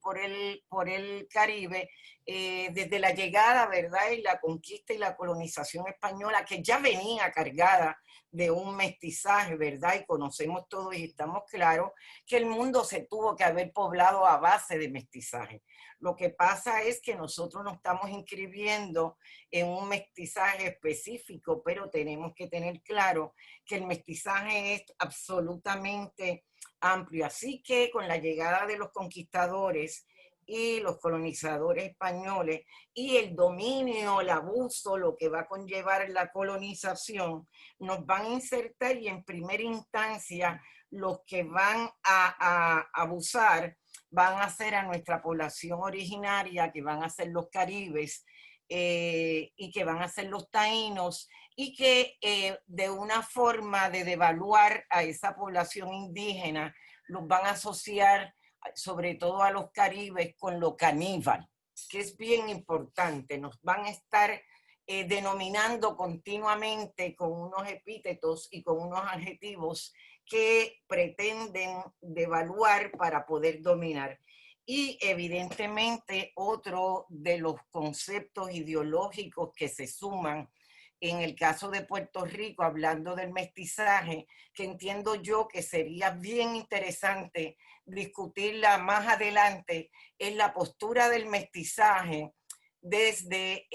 S5: por el Caribe desde la llegada, ¿verdad? Y la conquista y la colonización española, que ya venía cargada de un mestizaje, ¿verdad? Y conocemos todos y estamos claros que el mundo se tuvo que haber poblado a base de mestizaje. Lo que pasa es que nosotros nos estamos inscribiendo en un mestizaje específico, pero tenemos que tener claro que el mestizaje es absolutamente amplio. Así que con la llegada de los conquistadores y los colonizadores españoles y el dominio, el abuso, lo que va a conllevar la colonización, nos van a insertar y en primera instancia los que van a abusar van a ser a nuestra población originaria, que van a ser los caribes y que van a ser los taínos, y que de una forma de devaluar a esa población indígena los van a asociar sobre todo a los caribes con lo caníbal, que es bien importante. Nos van a estar denominando continuamente con unos epítetos y con unos adjetivos que pretenden devaluar para poder dominar. Y evidentemente otro de los conceptos ideológicos que se suman en el caso de Puerto Rico, hablando del mestizaje, que entiendo yo que sería bien interesante discutirla más adelante, es la postura del mestizaje desde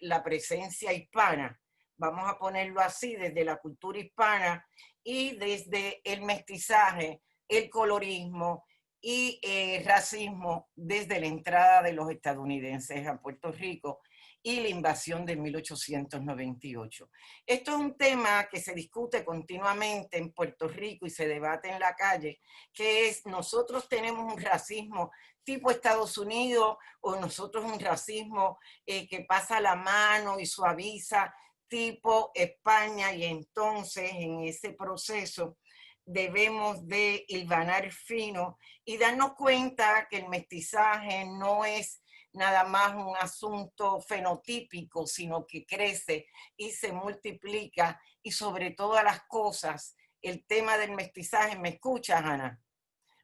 S5: la presencia hispana, vamos a ponerlo así, desde la cultura hispana y desde el mestizaje, el colorismo y racismo desde la entrada de los estadounidenses a Puerto Rico y la invasión de 1898. Esto es un tema que se discute continuamente en Puerto Rico y se debate en la calle, que es, nosotros tenemos un racismo tipo Estados Unidos o nosotros un racismo que pasa la mano y suaviza tipo España, y entonces en ese proceso debemos de hilvanar fino y darnos cuenta que el mestizaje no es nada más un asunto fenotípico, sino que crece y se multiplica, y sobre todas las cosas, el tema del mestizaje. ¿Me escuchas, Ana?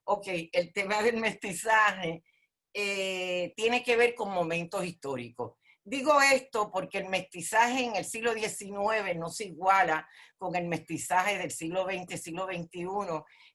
S5: Ok, el tema del mestizaje tiene que ver con momentos históricos. Digo esto porque el mestizaje en el siglo XIX no se iguala con el mestizaje del siglo XX, siglo XXI.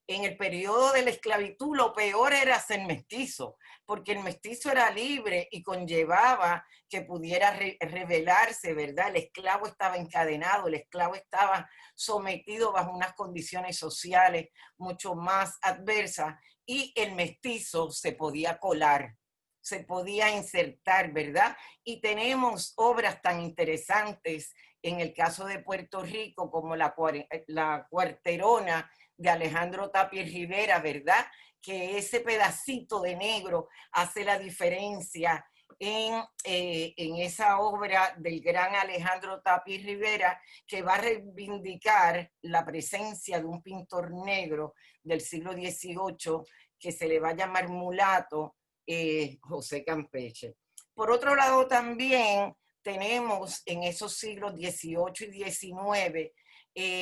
S5: En el periodo de la esclavitud lo peor era ser mestizo, porque el mestizo era libre y conllevaba que pudiera rebelarse, ¿verdad? El esclavo estaba encadenado, el esclavo estaba sometido bajo unas condiciones sociales mucho más adversas, y el mestizo se podía colar, se podía insertar, ¿verdad? Y tenemos obras tan interesantes en el caso de Puerto Rico como la Cuarterona de Alejandro Tapia y Rivera, ¿verdad? Que ese pedacito de negro hace la diferencia en esa obra del gran Alejandro Tapia y Rivera, que va a reivindicar la presencia de un pintor negro del siglo XVIII que se le va a llamar mulato, José Campeche. Por otro lado, también tenemos en esos siglos XVIII y XIX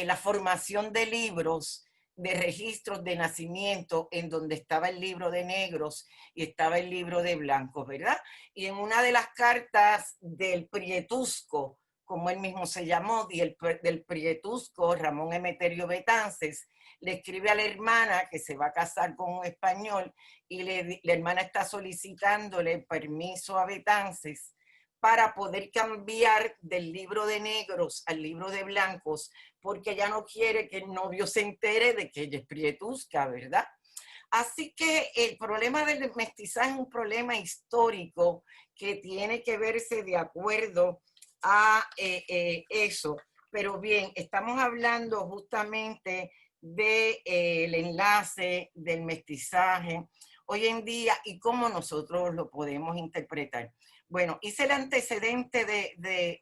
S5: la formación de libros, de registros de nacimiento, en donde estaba el libro de negros y estaba el libro de blancos, ¿verdad? Y en una de las cartas del Prietusco, como él mismo se llamó, del Prietusco, Ramón Emeterio Betances, le escribe a la hermana que se va a casar con un español, y la hermana está solicitándole permiso a Betances para poder cambiar del libro de negros al libro de blancos, porque ella no quiere que el novio se entere de que ella es prietusca, ¿verdad? Así que el problema del mestizaje es un problema histórico que tiene que verse de acuerdo a eso. Pero bien, estamos hablando justamente del enlace del mestizaje hoy en día y cómo nosotros lo podemos interpretar. Bueno, hice el antecedente de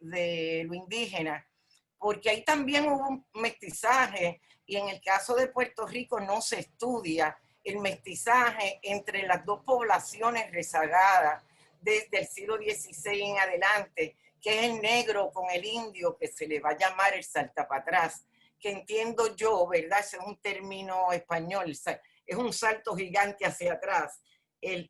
S5: lo indígena, porque ahí también hubo un mestizaje, y en el caso de Puerto Rico no se estudia el mestizaje entre las dos poblaciones rezagadas desde el siglo XVI en adelante, que es el negro con el indio, que se le va a llamar el saltapatrás, que entiendo yo, ¿verdad? Ese es un término español, es un salto gigante hacia atrás, el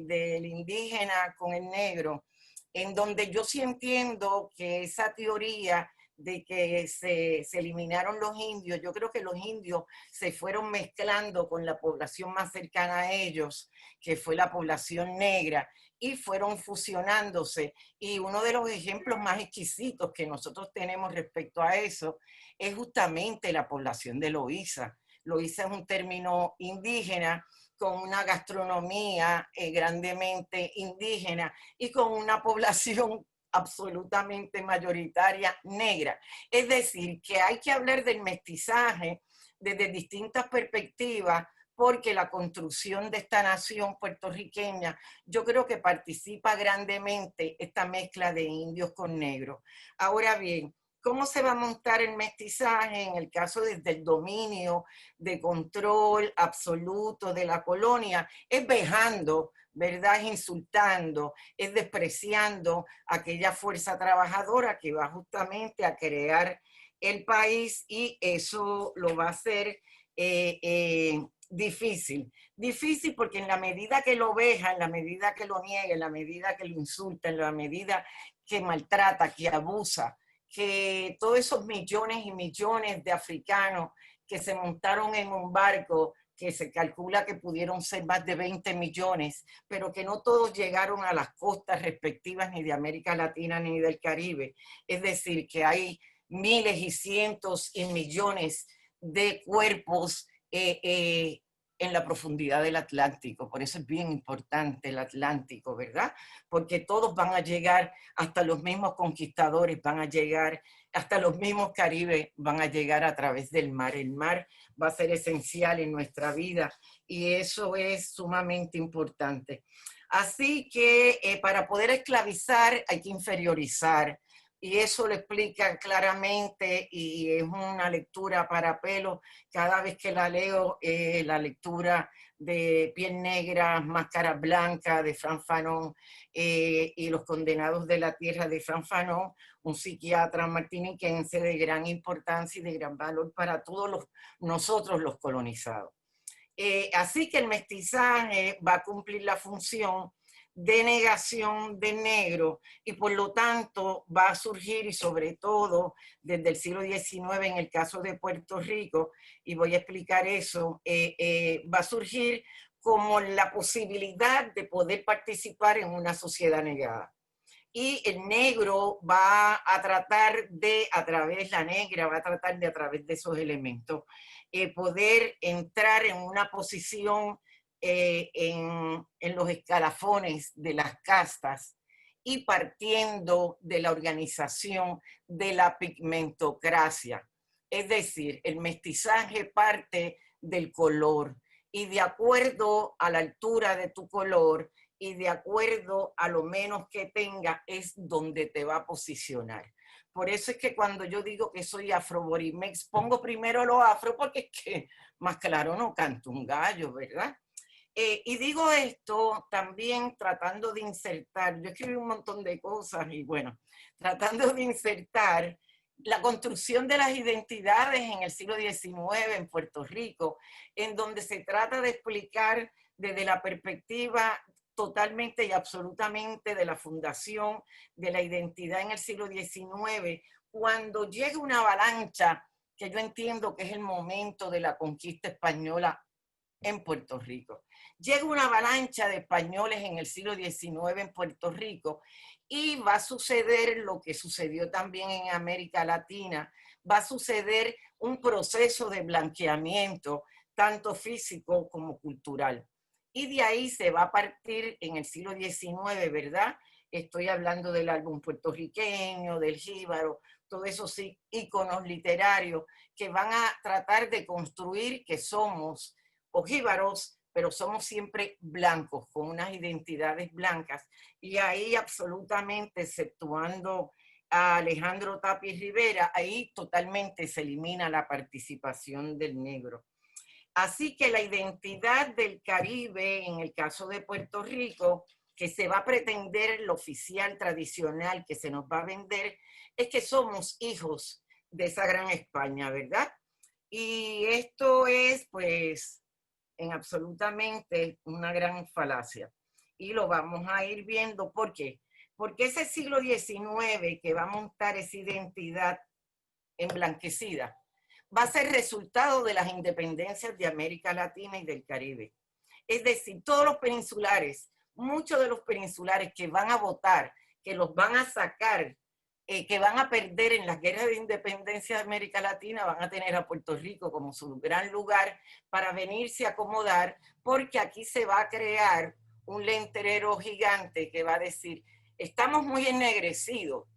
S5: del indígena con el negro, en donde yo sí entiendo que esa teoría de que se eliminaron los indios, yo creo que los indios se fueron mezclando con la población más cercana a ellos, que fue la población negra, y fueron fusionándose. Y uno de los ejemplos más exquisitos que nosotros tenemos respecto a eso es justamente la población de Loíza. Loíza es un término indígena con una gastronomía grandemente indígena y con una población absolutamente mayoritaria negra. Es decir, que hay que hablar del mestizaje desde distintas perspectivas, porque la construcción de esta nación puertorriqueña, yo creo que participa grandemente esta mezcla de indios con negros. Ahora bien, ¿cómo se va a montar el mestizaje en el caso desde el dominio de control absoluto de la colonia? Es vejando, ¿verdad? Es insultando, es despreciando aquella fuerza trabajadora que va justamente a crear el país, y eso lo va a hacer difícil. Difícil porque en la medida que lo veja, en la medida que lo niega, en la medida que lo insulta, en la medida que maltrata, que abusa, que todos esos millones y millones de africanos que se montaron en un barco, que se calcula que pudieron ser más de 20 millones, pero que no todos llegaron a las costas respectivas ni de América Latina ni del Caribe. Es decir, que hay miles y cientos y millones de cuerpos en la profundidad del Atlántico. Por eso es bien importante el Atlántico, ¿verdad? Porque todos van a llegar, hasta los mismos conquistadores van a llegar, hasta los mismos caribes van a llegar a través del mar. El mar va a ser esencial en nuestra vida y eso es sumamente importante. Así que para poder esclavizar hay que inferiorizar, y eso lo explica claramente y es una lectura para pelo. Cada vez que la leo, la lectura de Piel Negra, Máscara Blanca de Frantz Fanon y Los Condenados de la Tierra de Frantz Fanon, un psiquiatra martiniquense de gran importancia y de gran valor para todos nosotros los colonizados. Así que el mestizaje va a cumplir la función de negación de negro y por lo tanto va a surgir, y sobre todo desde el siglo XIX en el caso de Puerto Rico, y voy a explicar eso, va a surgir como la posibilidad de poder participar en una sociedad negada. Y el negro va a tratar de, la negra va a tratar de a través de esos elementos, poder entrar en una posición en los escalafones de las castas y partiendo de la organización de la pigmentocracia. Es decir, el mestizaje parte del color y de acuerdo a la altura de tu color y de acuerdo a lo menos que tenga es donde te va a posicionar. Por eso es que cuando yo digo que soy afro-borimex, pongo primero lo afro porque es que más claro no canto un gallo, ¿verdad? Y digo esto también tratando de insertar, yo escribí un montón de cosas y bueno, tratando de insertar la construcción de las identidades en el siglo XIX en Puerto Rico, en donde se trata de explicar desde la perspectiva totalmente y absolutamente de la fundación de la identidad en el siglo XIX, cuando llega una avalancha, que yo entiendo que es el momento de la conquista española en Puerto Rico. Llega una avalancha de españoles en el siglo XIX en Puerto Rico y va a suceder lo que sucedió también en América Latina, va a suceder un proceso de blanqueamiento, tanto físico como cultural. Y de ahí se va a partir en el siglo XIX, ¿verdad? Estoy hablando del álbum puertorriqueño, del jíbaro, todos esos íconos literarios que van a tratar de construir que somos ojíbaros, pero somos siempre blancos, con unas identidades blancas. Y ahí absolutamente, exceptuando a Alejandro Tapia Rivera, ahí totalmente se elimina la participación del negro. Así que la identidad del Caribe, en el caso de Puerto Rico, que se va a pretender lo oficial tradicional que se nos va a vender, es que somos hijos de esa gran España, ¿verdad? Y esto es, pues, en absolutamente una gran falacia. Y lo vamos a ir viendo. ¿Por qué? Porque ese siglo XIX que va a montar esa identidad emblanquecida va a ser resultado de las independencias de América Latina y del Caribe. Es decir, todos los peninsulares, muchos de los peninsulares que van a votar, que los van a sacar, que van a perder en las guerras de independencia de América Latina, van a tener a Puerto Rico como su gran lugar para venirse a acomodar, porque aquí se va a crear un lenterero gigante que va a decir, estamos muy ennegrecidos.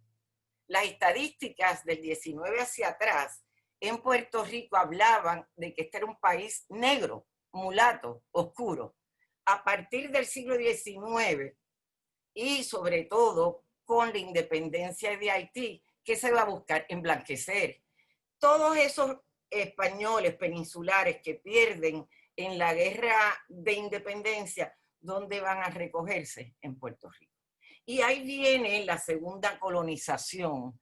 S5: Las estadísticas del 19 hacia atrás en Puerto Rico hablaban de que este era un país negro, mulato, oscuro. A partir del siglo XIX y sobre todo con la independencia de Haití, ¿qué se va a buscar? Emblanquecer. Todos esos españoles peninsulares que pierden en la guerra de independencia, ¿dónde van a recogerse? En Puerto Rico. Y ahí viene la segunda colonización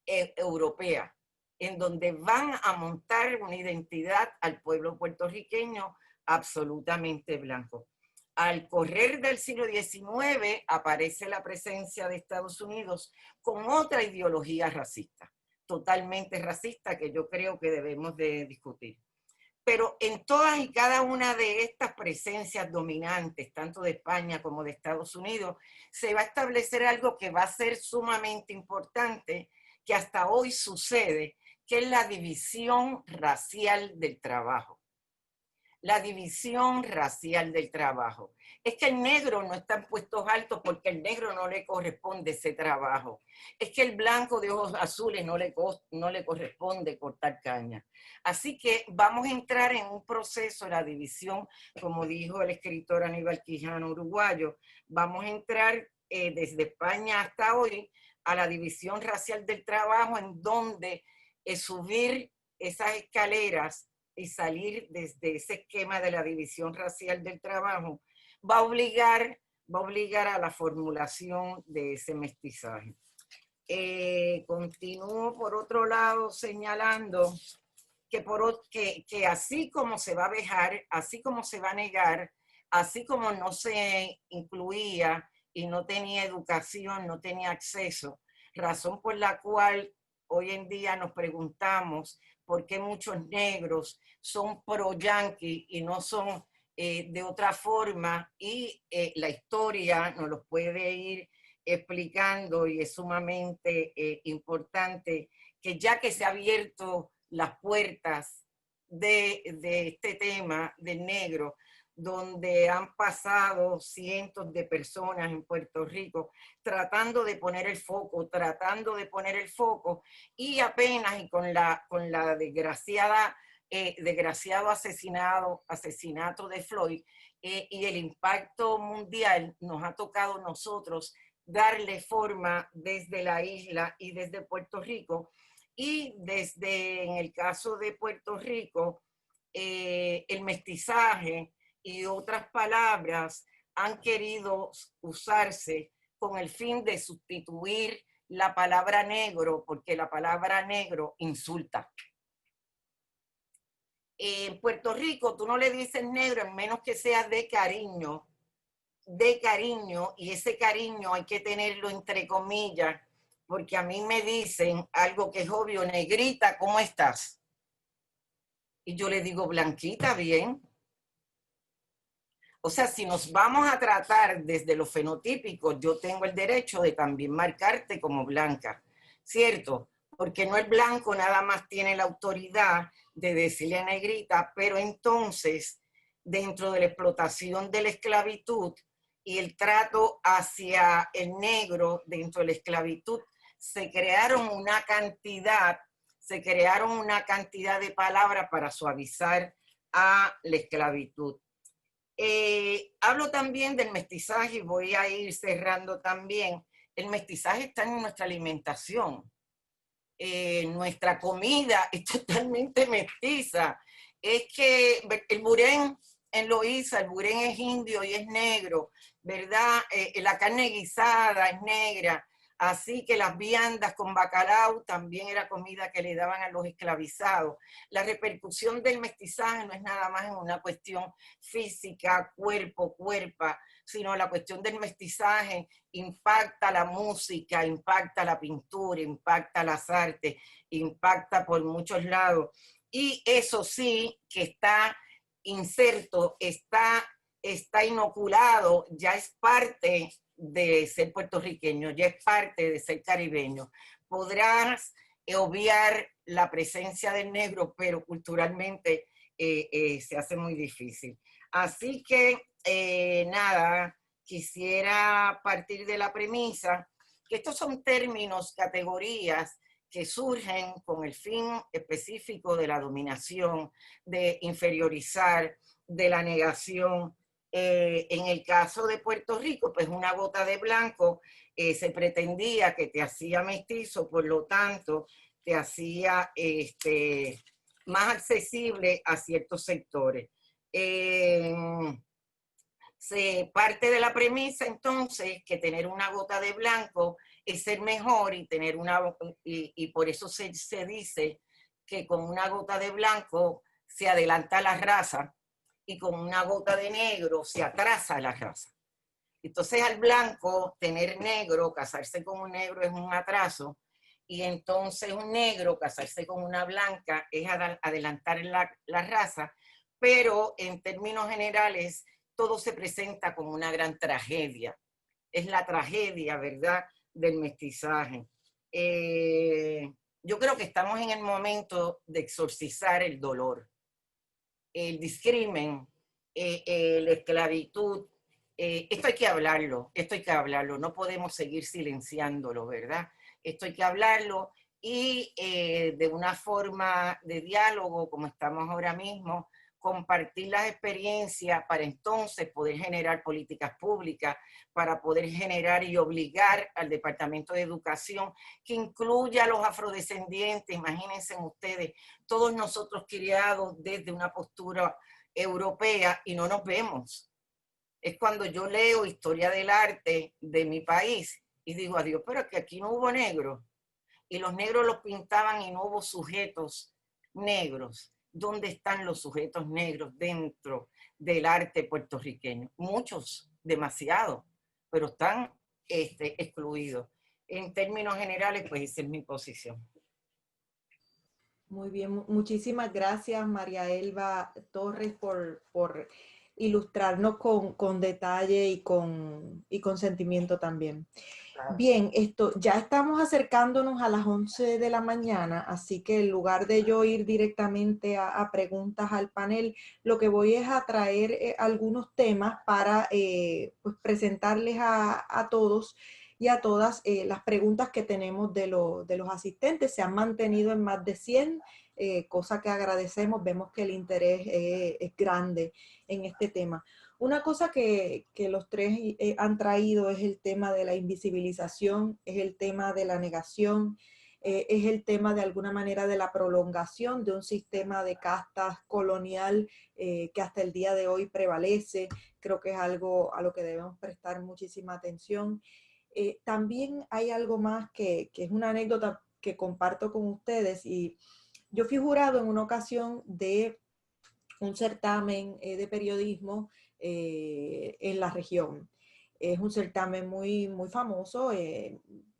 S5: europea, en donde van a montar una identidad al pueblo puertorriqueño absolutamente blanco. Al correr del siglo XIX aparece la presencia de Estados Unidos con otra ideología racista, totalmente racista, que yo creo que debemos de discutir. Pero en todas y cada una de estas presencias dominantes, tanto de España como de Estados Unidos, se va a establecer algo que va a ser sumamente importante, que hasta hoy sucede, que es la división racial del trabajo. La división racial del trabajo. Es que el negro no está en puestos altos porque el negro no le corresponde ese trabajo. Es que el blanco de ojos azules no le corresponde cortar caña. Así que vamos a entrar en un proceso, la división, como dijo el escritor Aníbal Quijano, uruguayo, vamos a entrar desde España hasta hoy a la división racial del trabajo, en donde subir esas escaleras y salir desde ese esquema de la división racial del trabajo va a obligar a la formulación de ese mestizaje. Continúo por otro lado señalando que así como se va a vejar, así como se va a negar, así como no se incluía y no tenía educación, no tenía acceso, razón por la cual hoy en día nos preguntamos por qué muchos negros son pro-yanqui y no son de otra forma, y la historia nos los puede ir explicando, y es sumamente importante que ya que se ha abierto las puertas de este tema del negro, donde han pasado cientos de personas en Puerto Rico tratando de poner el foco, y apenas y con la desgraciado asesinato de Floyd y el impacto mundial, nos ha tocado a nosotros darle forma desde la isla y desde Puerto Rico. Y en el caso de Puerto Rico, el mestizaje y otras palabras han querido usarse con el fin de sustituir la palabra negro, porque la palabra negro insulta. En Puerto Rico tú no le dices negro en menos que sea de cariño, y ese cariño hay que tenerlo entre comillas, porque a mí me dicen algo que es obvio: negrita, ¿cómo estás? Y yo le digo, blanquita, bien. O sea, si nos vamos a tratar desde lo fenotípico, yo tengo el derecho de también marcarte como blanca, ¿cierto? Porque no el blanco nada más tiene la autoridad de decirle a negrita, pero entonces, dentro de la explotación de la esclavitud y el trato hacia el negro dentro de la esclavitud, se crearon una cantidad de palabras para suavizar a la esclavitud. Hablo también del mestizaje y voy a ir cerrando también. El mestizaje está en nuestra alimentación. Nuestra comida es totalmente mestiza. Es que el burén en Loíza, el burén es indio y es negro, ¿verdad? La carne guisada es negra. Así que las viandas con bacalao también era comida que le daban a los esclavizados. La repercusión del mestizaje no es nada más en una cuestión física, cuerpa, sino la cuestión del mestizaje impacta la música, impacta la pintura, impacta las artes, impacta por muchos lados. Y eso sí que está inserto, está inoculado, ya es parte de ser puertorriqueño, ya es parte de ser caribeño. Podrás obviar la presencia del negro, pero culturalmente se hace muy difícil. Así que nada, quisiera partir de la premisa que estos son términos, categorías que surgen con el fin específico de la dominación, de inferiorizar, de la negación. En el caso de Puerto Rico, pues una gota de blanco se pretendía que te hacía mestizo, por lo tanto, te hacía más accesible a ciertos sectores. Se parte de la premisa entonces que tener una gota de blanco es ser mejor, y por eso se dice que con una gota de blanco se adelanta la raza y con una gota de negro se atrasa la raza. Entonces al blanco tener negro, casarse con un negro es un atraso, y entonces un negro casarse con una blanca es adelantar la raza, pero en términos generales todo se presenta como una gran tragedia. Es la tragedia, ¿verdad?, del mestizaje. Yo creo que estamos en el momento de exorcizar el dolor, el discrimen, la esclavitud. Esto hay que hablarlo, no podemos seguir silenciándolo, ¿verdad? Esto hay que hablarlo, y de una forma de diálogo, como estamos ahora mismo, compartir las experiencias para entonces poder generar políticas públicas, para poder generar y obligar al Departamento de Educación que incluya a los afrodescendientes. Imagínense ustedes, todos nosotros criados desde una postura europea y no nos vemos. Es cuando yo leo historia del arte de mi país y digo, adiós, pero es que aquí no hubo negros. Y los negros los pintaban y no hubo sujetos negros. ¿Dónde están los sujetos negros dentro del arte puertorriqueño? Muchos, demasiados, pero están excluidos. En términos generales, pues esa es mi posición.
S2: Muy bien, muchísimas gracias María Elba Torres por ilustrarnos con detalle y con sentimiento también. Bien, ya estamos acercándonos a las 11 de la mañana, así que en lugar de yo ir directamente a preguntas al panel, lo que voy es a traer algunos temas para pues presentarles a todos y a todas las preguntas que tenemos de los asistentes. Se han mantenido en más de 100, cosa que agradecemos. Vemos que el interés es grande en este tema. Una cosa que los tres han traído es el tema de la invisibilización, es el tema de la negación, es el tema de alguna manera de la prolongación de un sistema de castas colonial que hasta el día de hoy prevalece. Creo que es algo a lo que debemos prestar muchísima atención. También hay algo más que es una anécdota que comparto con ustedes, y yo fui jurado en una ocasión de un certamen de periodismo en la región. Es un certamen muy, muy famoso.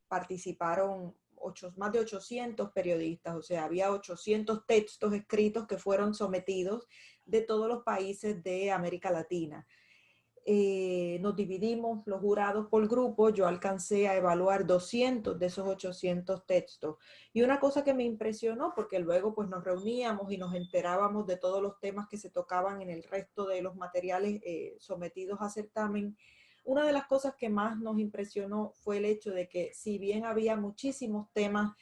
S2: Participaron más de 800 periodistas, o sea, había 800 textos escritos que fueron sometidos de todos los países de América Latina. Nos dividimos los jurados por grupos. Yo alcancé a evaluar 200 de esos 800 textos. Y una cosa que me impresionó, porque luego pues nos reuníamos y nos enterábamos de todos los temas que se tocaban en el resto de los materiales sometidos a certamen, una de las cosas que más nos impresionó fue el hecho de que si bien había muchísimos temas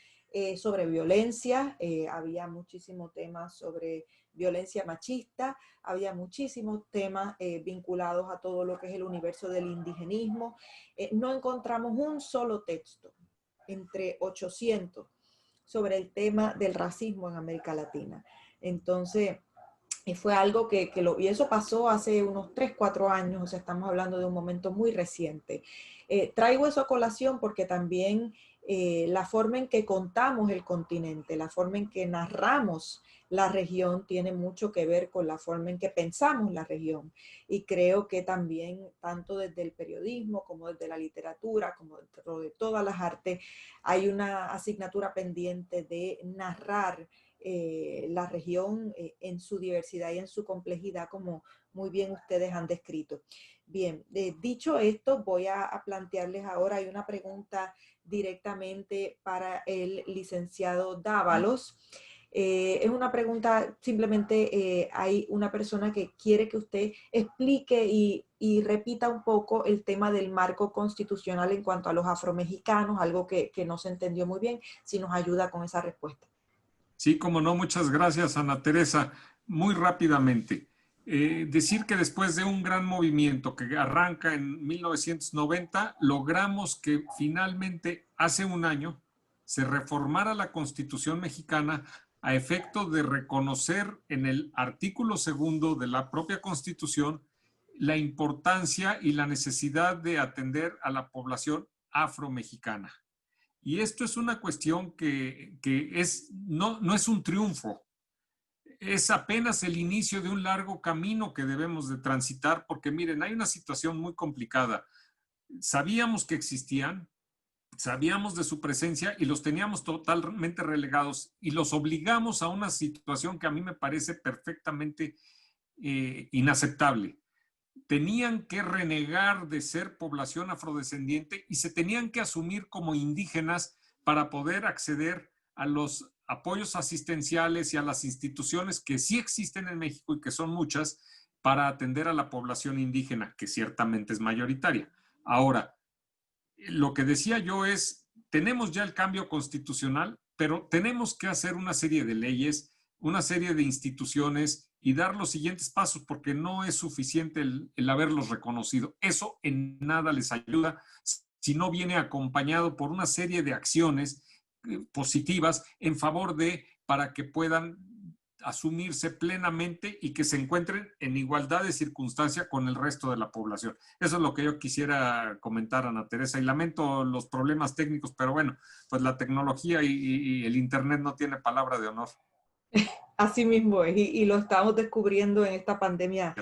S2: sobre violencia, había muchísimos temas sobre violencia machista, había muchísimos temas vinculados a todo lo que es el universo del indigenismo. No encontramos un solo texto entre 800 sobre el tema del racismo en América Latina. Entonces, fue algo y eso pasó hace unos 3, 4 años, o sea, estamos hablando de un momento muy reciente. Traigo eso a colación porque también la forma en que contamos el continente, la forma en que narramos la región tiene mucho que ver con la forma en que pensamos la región. Y creo que también, tanto desde el periodismo como desde la literatura, como dentro de todas las artes, hay una asignatura pendiente de narrar la región en su diversidad y en su complejidad, como muy bien ustedes han descrito. Bien, dicho esto, voy a plantearles ahora, hay una pregunta directamente para el licenciado Dávalos. Es una pregunta, simplemente hay una persona que quiere que usted explique y repita un poco el tema del marco constitucional en cuanto a los afromexicanos, algo que no se entendió muy bien, si nos ayuda con esa respuesta.
S4: Sí, como no, muchas gracias, Ana Teresa. Muy rápidamente, decir que después de un gran movimiento que arranca en 1990, logramos que finalmente hace un año se reformara la Constitución mexicana a efecto de reconocer en el artículo 2 de la propia Constitución la importancia y la necesidad de atender a la población afromexicana. Y esto es una cuestión que no es un triunfo, es apenas el inicio de un largo camino que debemos de transitar, porque miren, hay una situación muy complicada. Sabíamos que existían, sabíamos de su presencia y los teníamos totalmente relegados y los obligamos a una situación que a mí me parece perfectamente inaceptable. Tenían que renegar de ser población afrodescendiente y se tenían que asumir como indígenas para poder acceder a los apoyos asistenciales y a las instituciones que sí existen en México y que son muchas para atender a la población indígena, que ciertamente es mayoritaria. Ahora, lo que decía yo es, tenemos ya el cambio constitucional, pero tenemos que hacer una serie de leyes una serie de instituciones y dar los siguientes pasos, porque no es suficiente el haberlos reconocido. Eso en nada les ayuda si no viene acompañado por una serie de acciones positivas en favor para que puedan asumirse plenamente y que se encuentren en igualdad de circunstancia con el resto de la población. Eso es lo que yo quisiera comentar, Ana Teresa, y lamento los problemas técnicos, pero bueno, pues la tecnología y el Internet no tiene palabra de honor.
S2: Así mismo es, y lo estamos descubriendo en esta pandemia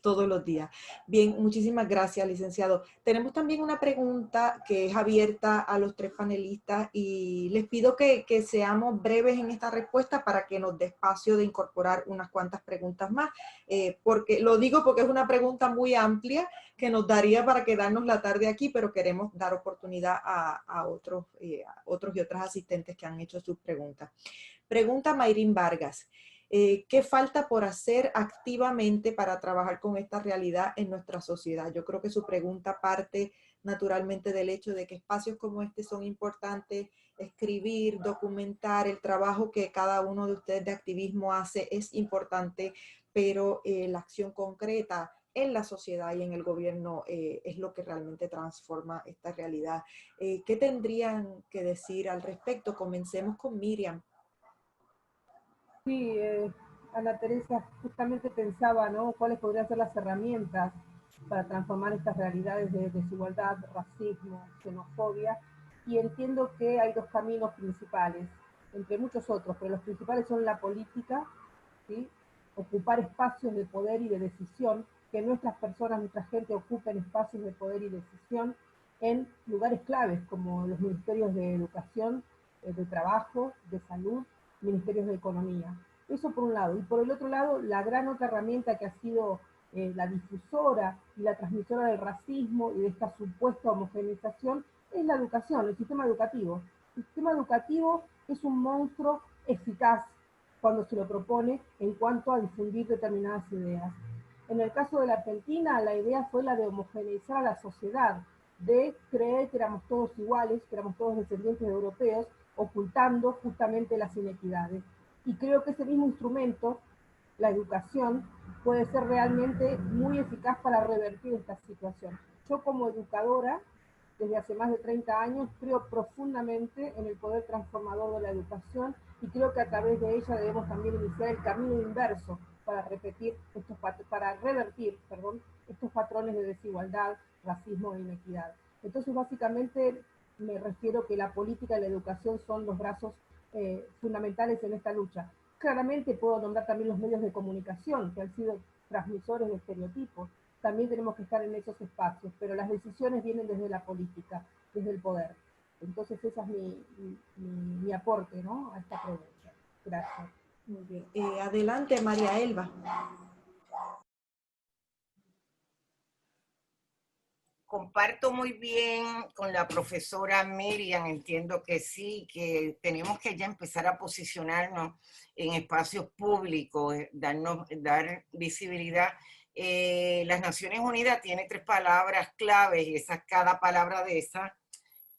S2: todos los días. Bien, muchísimas gracias, licenciado. Tenemos también una pregunta que es abierta a los tres panelistas y les pido que seamos breves en esta respuesta para que nos dé espacio de incorporar unas cuantas preguntas más. Lo digo porque es una pregunta muy amplia que nos daría para quedarnos la tarde aquí, pero queremos dar oportunidad a otros y otras asistentes que han hecho sus preguntas. Pregunta Mayrín Vargas, ¿qué falta por hacer activamente para trabajar con esta realidad en nuestra sociedad? Yo creo que su pregunta parte naturalmente del hecho de que espacios como este son importantes, escribir, documentar, el trabajo que cada uno de ustedes de activismo hace es importante, pero la acción concreta en la sociedad y en el gobierno es lo que realmente transforma esta realidad. ¿Qué tendrían que decir al respecto? Comencemos con Miriam.
S3: Sí, Ana Teresa, justamente pensaba, ¿no?, cuáles podrían ser las herramientas para transformar estas realidades de desigualdad, racismo, xenofobia, y entiendo que hay dos caminos principales, entre muchos otros, pero los principales son la política, ¿sí?, ocupar espacios de poder y de decisión, que nuestras personas, nuestra gente ocupen espacios de poder y decisión en lugares claves, como los ministerios de educación, de trabajo, de salud, ministerios de economía. Eso por un lado. Y por el otro lado, la gran otra herramienta que ha sido la difusora y la transmisora del racismo y de esta supuesta homogeneización es la educación, el sistema educativo. El sistema educativo es un monstruo eficaz cuando se lo propone en cuanto a difundir determinadas ideas. En el caso de la Argentina, la idea fue la de homogeneizar a la sociedad, de creer que éramos todos iguales, que éramos todos descendientes de europeos, ocultando justamente las inequidades. Y creo que ese mismo instrumento, la educación, puede ser realmente muy eficaz para revertir esta situación. Yo como educadora, desde hace más de 30 años, creo profundamente en el poder transformador de la educación y creo que a través de ella debemos también iniciar el camino inverso para revertir estos patrones de desigualdad, racismo e inequidad. Entonces, básicamente, me refiero que la política y la educación son los brazos fundamentales en esta lucha. Claramente puedo nombrar también los medios de comunicación, que han sido transmisores de estereotipos. También tenemos que estar en esos espacios, pero las decisiones vienen desde la política, desde el poder. Entonces, ese es mi aporte, ¿no?, a esta pregunta. Gracias.
S2: Muy bien. Adelante, María Elba.
S5: Comparto muy bien con la profesora Miriam, entiendo que sí, que tenemos que ya empezar a posicionarnos en espacios públicos, dar visibilidad. Las Naciones Unidas tiene 3 palabras claves y cada palabra de esas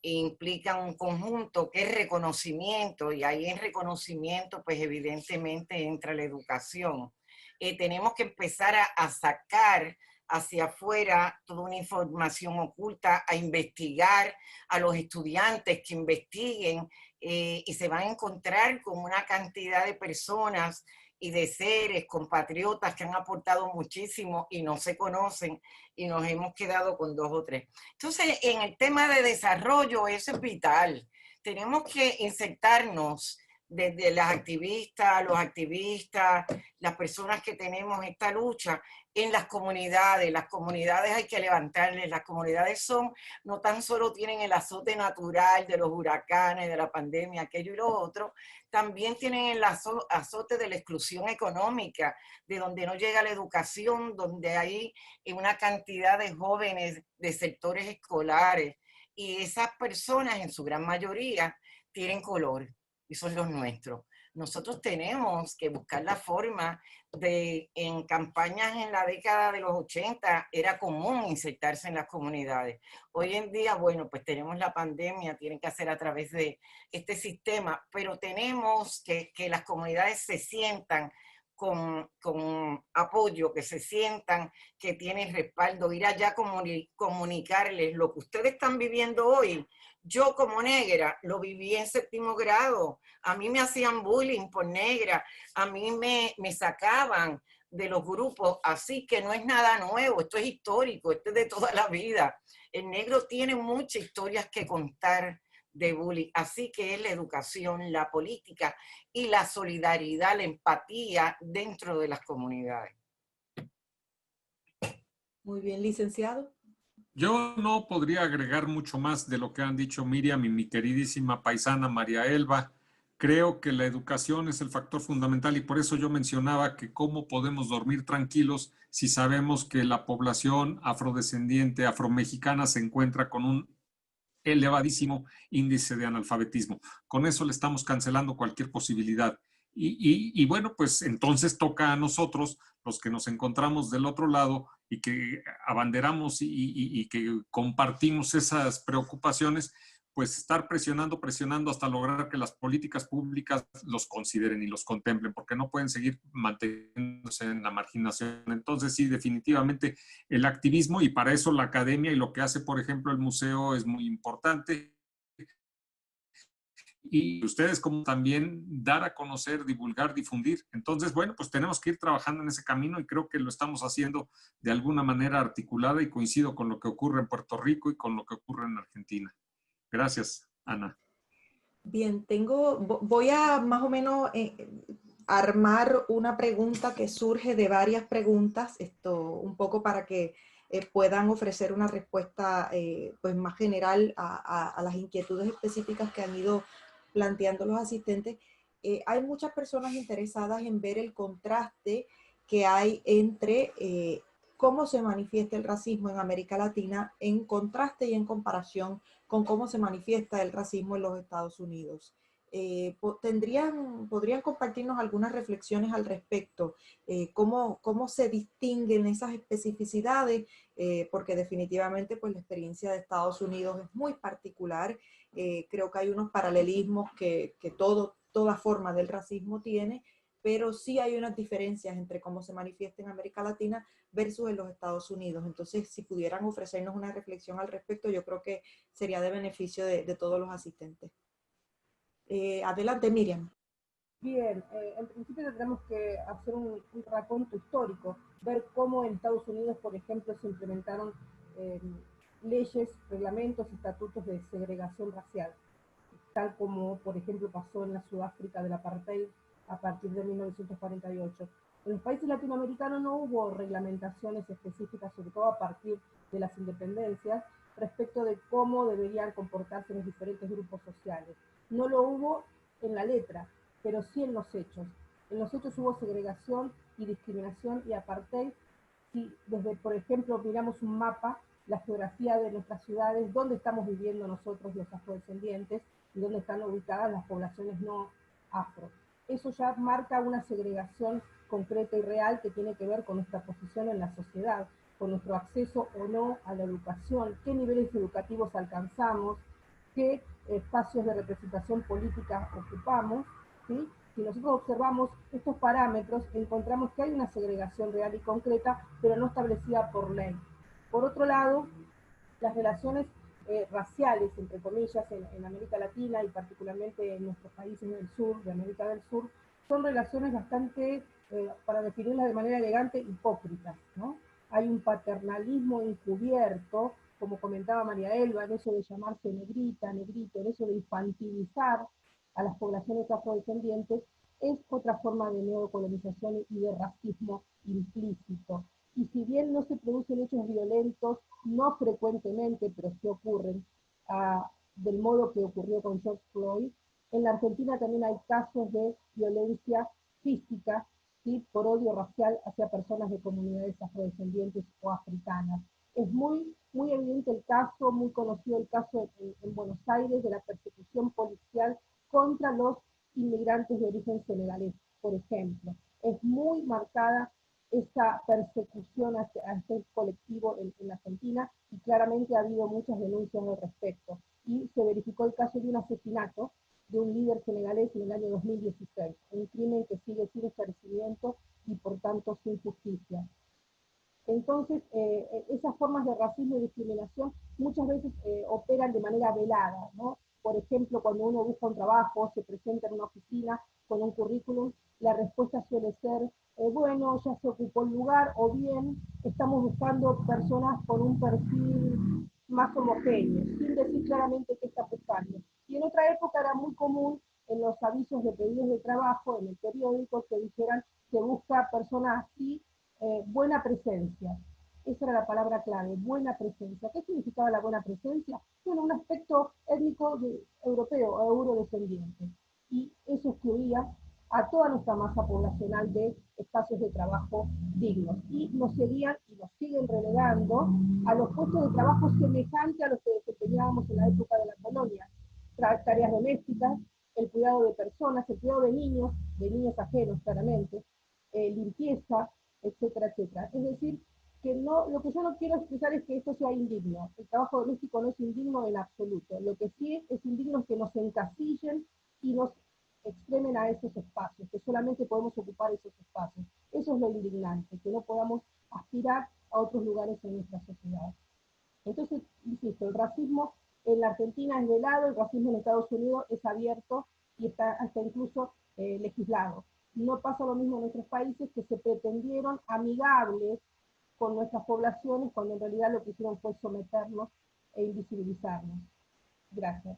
S5: implica un conjunto que es reconocimiento, y ahí en reconocimiento pues evidentemente entra la educación. Tenemos que empezar a sacar hacia afuera toda una información oculta, a investigar a los estudiantes que investiguen y se van a encontrar con una cantidad de personas y de seres, compatriotas que han aportado muchísimo y no se conocen y nos hemos quedado con 2 o 3. Entonces, en el tema de desarrollo, eso es vital. Tenemos que insertarnos desde las activistas, los activistas, las personas que tenemos esta lucha en las comunidades. Las comunidades hay que levantarles. Las comunidades no tan solo tienen el azote natural de los huracanes, de la pandemia, aquello y lo otro, también tienen el azote de la exclusión económica, de donde no llega la educación, donde hay una cantidad de jóvenes de sectores escolares, y esas personas en su gran mayoría tienen color, y son los nuestros. nosotros tenemos que buscar la forma de, en campañas en la década de los 80, era común insertarse en las comunidades. Hoy en día, bueno, pues tenemos la pandemia, tienen que hacer a través de este sistema, pero tenemos que las comunidades se sientan con apoyo, que se sientan que tienen respaldo, ir allá a comunicarles lo que ustedes están viviendo hoy. Yo como negra lo viví en 7º grado, a mí me hacían bullying por negra, a mí me sacaban de los grupos, así que no es nada nuevo, esto es histórico, esto es de toda la vida. El negro tiene muchas historias que contar de bullying, así que es la educación, la política y la solidaridad, la empatía dentro de las comunidades.
S2: Muy bien, licenciado.
S4: Yo no podría agregar mucho más de lo que han dicho Miriam y mi queridísima paisana María Elba. Creo que la educación es el factor fundamental y por eso yo mencionaba que cómo podemos dormir tranquilos si sabemos que la población afrodescendiente, afromexicana se encuentra con un elevadísimo índice de analfabetismo. Con eso le estamos cancelando cualquier posibilidad. Y bueno, pues entonces toca a nosotros, los que nos encontramos del otro lado y que abanderamos y que compartimos esas preocupaciones, pues estar presionando hasta lograr que las políticas públicas los consideren y los contemplen, porque no pueden seguir manteniéndose en la marginación. Entonces sí, definitivamente el activismo, y para eso la academia y lo que hace, por ejemplo, el museo es muy importante. Y ustedes como también dar a conocer, divulgar, difundir. Entonces, bueno, pues tenemos que ir trabajando en ese camino y creo que lo estamos haciendo de alguna manera articulada y coincido con lo que ocurre en Puerto Rico y con lo que ocurre en Argentina. Gracias, Ana.
S2: Bien, voy a más o menos armar una pregunta que surge de varias preguntas, un poco para que puedan ofrecer una respuesta pues más general a las inquietudes específicas que han ido planteando los asistentes. Hay muchas personas interesadas en ver el contraste que hay entre cómo se manifiesta el racismo en América Latina en contraste y en comparación con cómo se manifiesta el racismo en los Estados Unidos. ¿Podrían compartirnos algunas reflexiones al respecto? ¿Cómo se distinguen esas especificidades? Porque definitivamente pues, la experiencia de Estados Unidos es muy particular. Creo que hay unos paralelismos que toda forma del racismo tiene, pero sí hay unas diferencias entre cómo se manifiesta en América Latina versus en los Estados Unidos. Entonces, si pudieran ofrecernos una reflexión al respecto, yo creo que sería de beneficio de todos los asistentes. Adelante, Miriam.
S3: Bien, en principio tendremos que hacer un raconto histórico, ver cómo en Estados Unidos, por ejemplo, se implementaron leyes, reglamentos, estatutos de segregación racial, tal como, por ejemplo, pasó en la Sudáfrica del apartheid a partir de 1948. En los países latinoamericanos no hubo reglamentaciones específicas, sobre todo a partir de las independencias, respecto de cómo deberían comportarse los diferentes grupos sociales. No lo hubo en la letra, pero sí en los hechos. En los hechos hubo segregación y discriminación y apartheid. Si desde, por ejemplo, miramos un mapa, la geografía de nuestras ciudades, dónde estamos viviendo nosotros los afrodescendientes y dónde están ubicadas las poblaciones no afro. Eso ya marca una segregación concreta y real que tiene que ver con nuestra posición en la sociedad, con nuestro acceso o no a la educación, qué niveles educativos alcanzamos, qué espacios de representación política ocupamos, ¿sí? Si nosotros observamos estos parámetros, encontramos que hay una segregación real y concreta, pero no establecida por ley. Por otro lado, las relaciones raciales, entre comillas, en América Latina y particularmente en nuestros países del sur, de América del Sur, son relaciones bastante, para definirlas de manera elegante, hipócritas, ¿no? Hay un paternalismo encubierto, como comentaba María Elba, en eso de llamarse negrita, negrito, en eso de infantilizar a las poblaciones afrodescendientes, es otra forma de neocolonización y de racismo implícito. Y si bien no se producen hechos violentos, no frecuentemente, pero sí ocurren, del modo que ocurrió con George Floyd, en la Argentina también hay casos de violencia física, ¿sí? Por odio racial hacia personas de comunidades afrodescendientes o africanas. Es muy evidente el caso, muy conocido el caso en Buenos Aires de la persecución policial contra los inmigrantes de origen senegalés, por ejemplo. Es muy marcada esa persecución hacia este colectivo en Argentina, y claramente ha habido muchas denuncias al respecto. Y se verificó el caso de un asesinato de un líder senegalés en el año 2016, un crimen que sigue sin esclarecimiento y por tanto sin justicia. Entonces, esas formas de racismo y discriminación muchas veces operan de manera velada, ¿no? Por ejemplo, cuando uno busca un trabajo, se presenta en una oficina con un currículum, la respuesta suele ser, bueno, ya se ocupó el lugar, o bien estamos buscando personas con un perfil más homogéneo, sin decir claramente qué está buscando. Y en otra época era muy común en los avisos de pedidos de trabajo, en el periódico, que dijeran que busca personas así, buena presencia. Esa era la palabra clave, buena presencia. ¿Qué significaba la buena presencia? Bueno, un aspecto étnico europeo o eurodescendiente. Y eso excluía a toda nuestra masa poblacional de espacios de trabajo dignos. Y nos seguían y nos siguen relegando a los puestos de trabajo semejantes a los que desempeñábamos en la época de la colonia. Tareas domésticas, el cuidado de personas, el cuidado de niños ajenos claramente, limpieza, etcétera, etcétera. Es decir, que no, lo que yo no quiero expresar es que esto sea indigno. El trabajo doméstico no es indigno en absoluto. Lo que sí es indigno es que nos encasillen y nos extremen a esos espacios, que solamente podemos ocupar esos espacios. Eso es lo indignante, que no podamos aspirar a otros lugares en nuestra sociedad. Entonces, insisto, el racismo en la Argentina es velado, el racismo en Estados Unidos es abierto y está hasta incluso legislado. No pasa lo mismo en nuestros países, que se pretendieron amigables con nuestras poblaciones, cuando en realidad lo que hicieron fue someternos e invisibilizarnos. Gracias.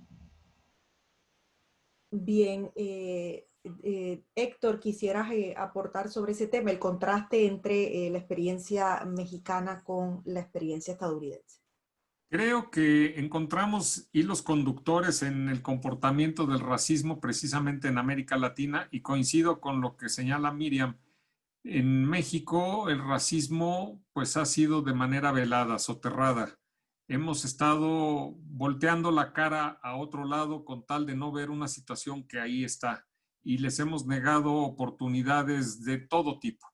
S2: Bien, Héctor, ¿quisieras aportar sobre ese tema, el contraste entre la experiencia mexicana con la experiencia estadounidense?
S4: Creo que encontramos hilos conductores en el comportamiento del racismo precisamente en América Latina, y coincido con lo que señala Miriam. En México el racismo pues ha sido de manera velada, soterrada. Hemos estado volteando la cara a otro lado con tal de no ver una situación que ahí está, y les hemos negado oportunidades de todo tipo,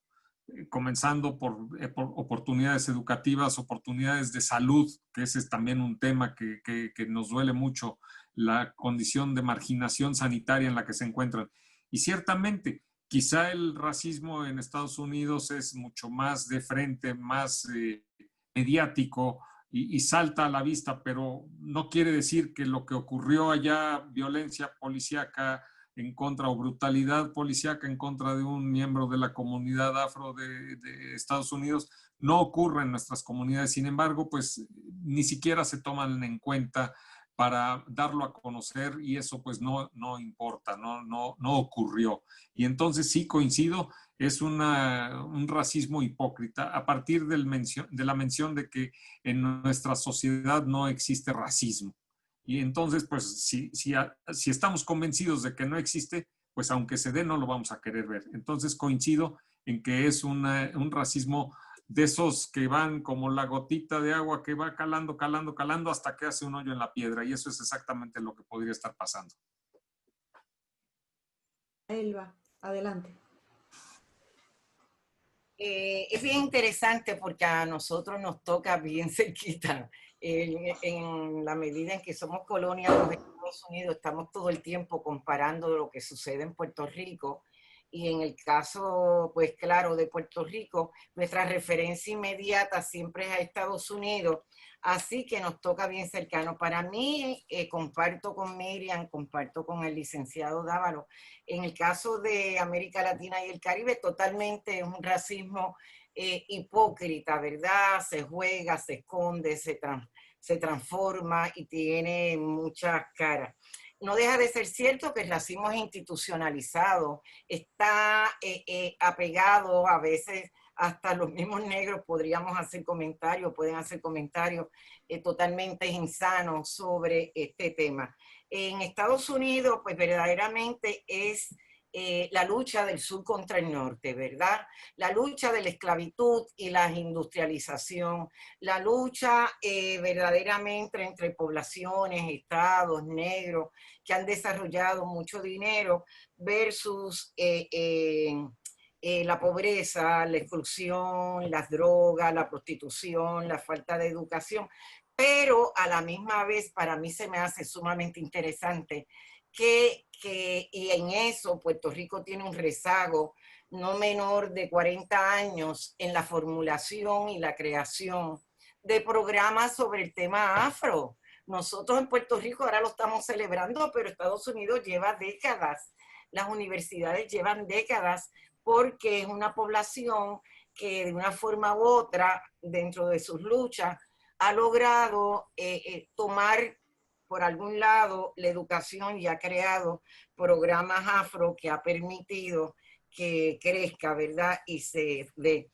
S4: comenzando por oportunidades educativas, oportunidades de salud, que ese es también un tema que nos duele mucho, la condición de marginación sanitaria en la que se encuentran. Y ciertamente, quizá el racismo en Estados Unidos es mucho más de frente, más mediático y salta a la vista, pero no quiere decir que lo que ocurrió allá, violencia policíaca en contra o brutalidad policíaca en contra de un miembro de la comunidad afro de Estados Unidos, no ocurre en nuestras comunidades. Sin embargo, pues ni siquiera se toman en cuenta para darlo a conocer, y eso pues no importa, no ocurrió. Y entonces sí coincido, es un racismo hipócrita a partir de la mención de que en nuestra sociedad no existe racismo. Y entonces, pues, si estamos convencidos de que no existe, pues aunque se dé, no lo vamos a querer ver. Entonces coincido en que es un racismo de esos que van como la gotita de agua que va calando, calando, calando hasta que hace un hoyo en la piedra. Y eso es exactamente lo que podría estar pasando.
S2: Elba, adelante.
S5: Es bien interesante porque a nosotros nos toca bien cerquita. En la medida en que somos colonia de los Estados Unidos, estamos todo el tiempo comparando lo que sucede en Puerto Rico. Y en el caso, pues claro, de Puerto Rico, nuestra referencia inmediata siempre es a Estados Unidos, así que nos toca bien cercano. Para mí, comparto con Miriam, comparto con el licenciado Dávalo, en el caso de América Latina y el Caribe, totalmente es un racismo hipócrita, ¿verdad? Se juega, se esconde, se transforma y tiene muchas caras. No deja de ser cierto que el racismo es institucionalizado, está apegado a veces, hasta los mismos negros podríamos hacer comentarios, pueden hacer comentarios totalmente insanos sobre este tema. En Estados Unidos, pues verdaderamente es la lucha del sur contra el norte, ¿verdad? La lucha de la esclavitud y la industrialización, la lucha verdaderamente entre poblaciones, estados, negros, que han desarrollado mucho dinero versus la pobreza, la exclusión, las drogas, la prostitución, la falta de educación, pero a la misma vez para mí se me hace sumamente interesante y en eso Puerto Rico tiene un rezago no menor de 40 años en la formulación y la creación de programas sobre el tema afro. Nosotros en Puerto Rico ahora lo estamos celebrando, pero Estados Unidos lleva décadas, las universidades llevan décadas, porque es una población que de una forma u otra, dentro de sus luchas, ha logrado tomar por algún lado la educación y ha creado programas afro que ha permitido que crezca, ¿verdad? Y se dé.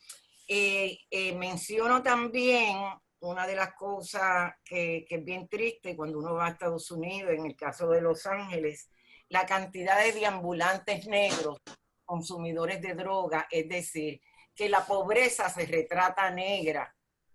S5: Menciono también una de las cosas que es bien triste cuando uno va a Estados Unidos, en el caso de Los Ángeles, la cantidad de deambulantes negros, consumidores de droga, es decir, que la pobreza se retrata negra,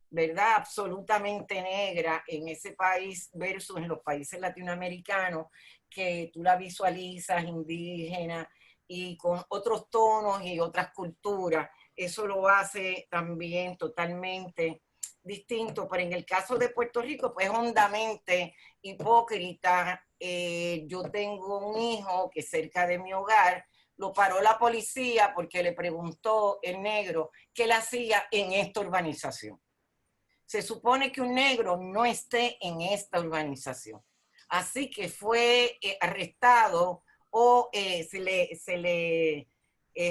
S5: ¿verdad? Absolutamente negra en ese país versus en los países latinoamericanos, que tú la visualizas indígena y con otros tonos y otras culturas. Eso lo hace también totalmente distinto, pero en el caso de Puerto Rico, pues hondamente hipócrita. Yo tengo un hijo que cerca de mi hogar lo paró la policía porque le preguntó el negro qué él hacía en esta urbanización. Se supone que un negro no esté en esta urbanización. Así que fue arrestado o se le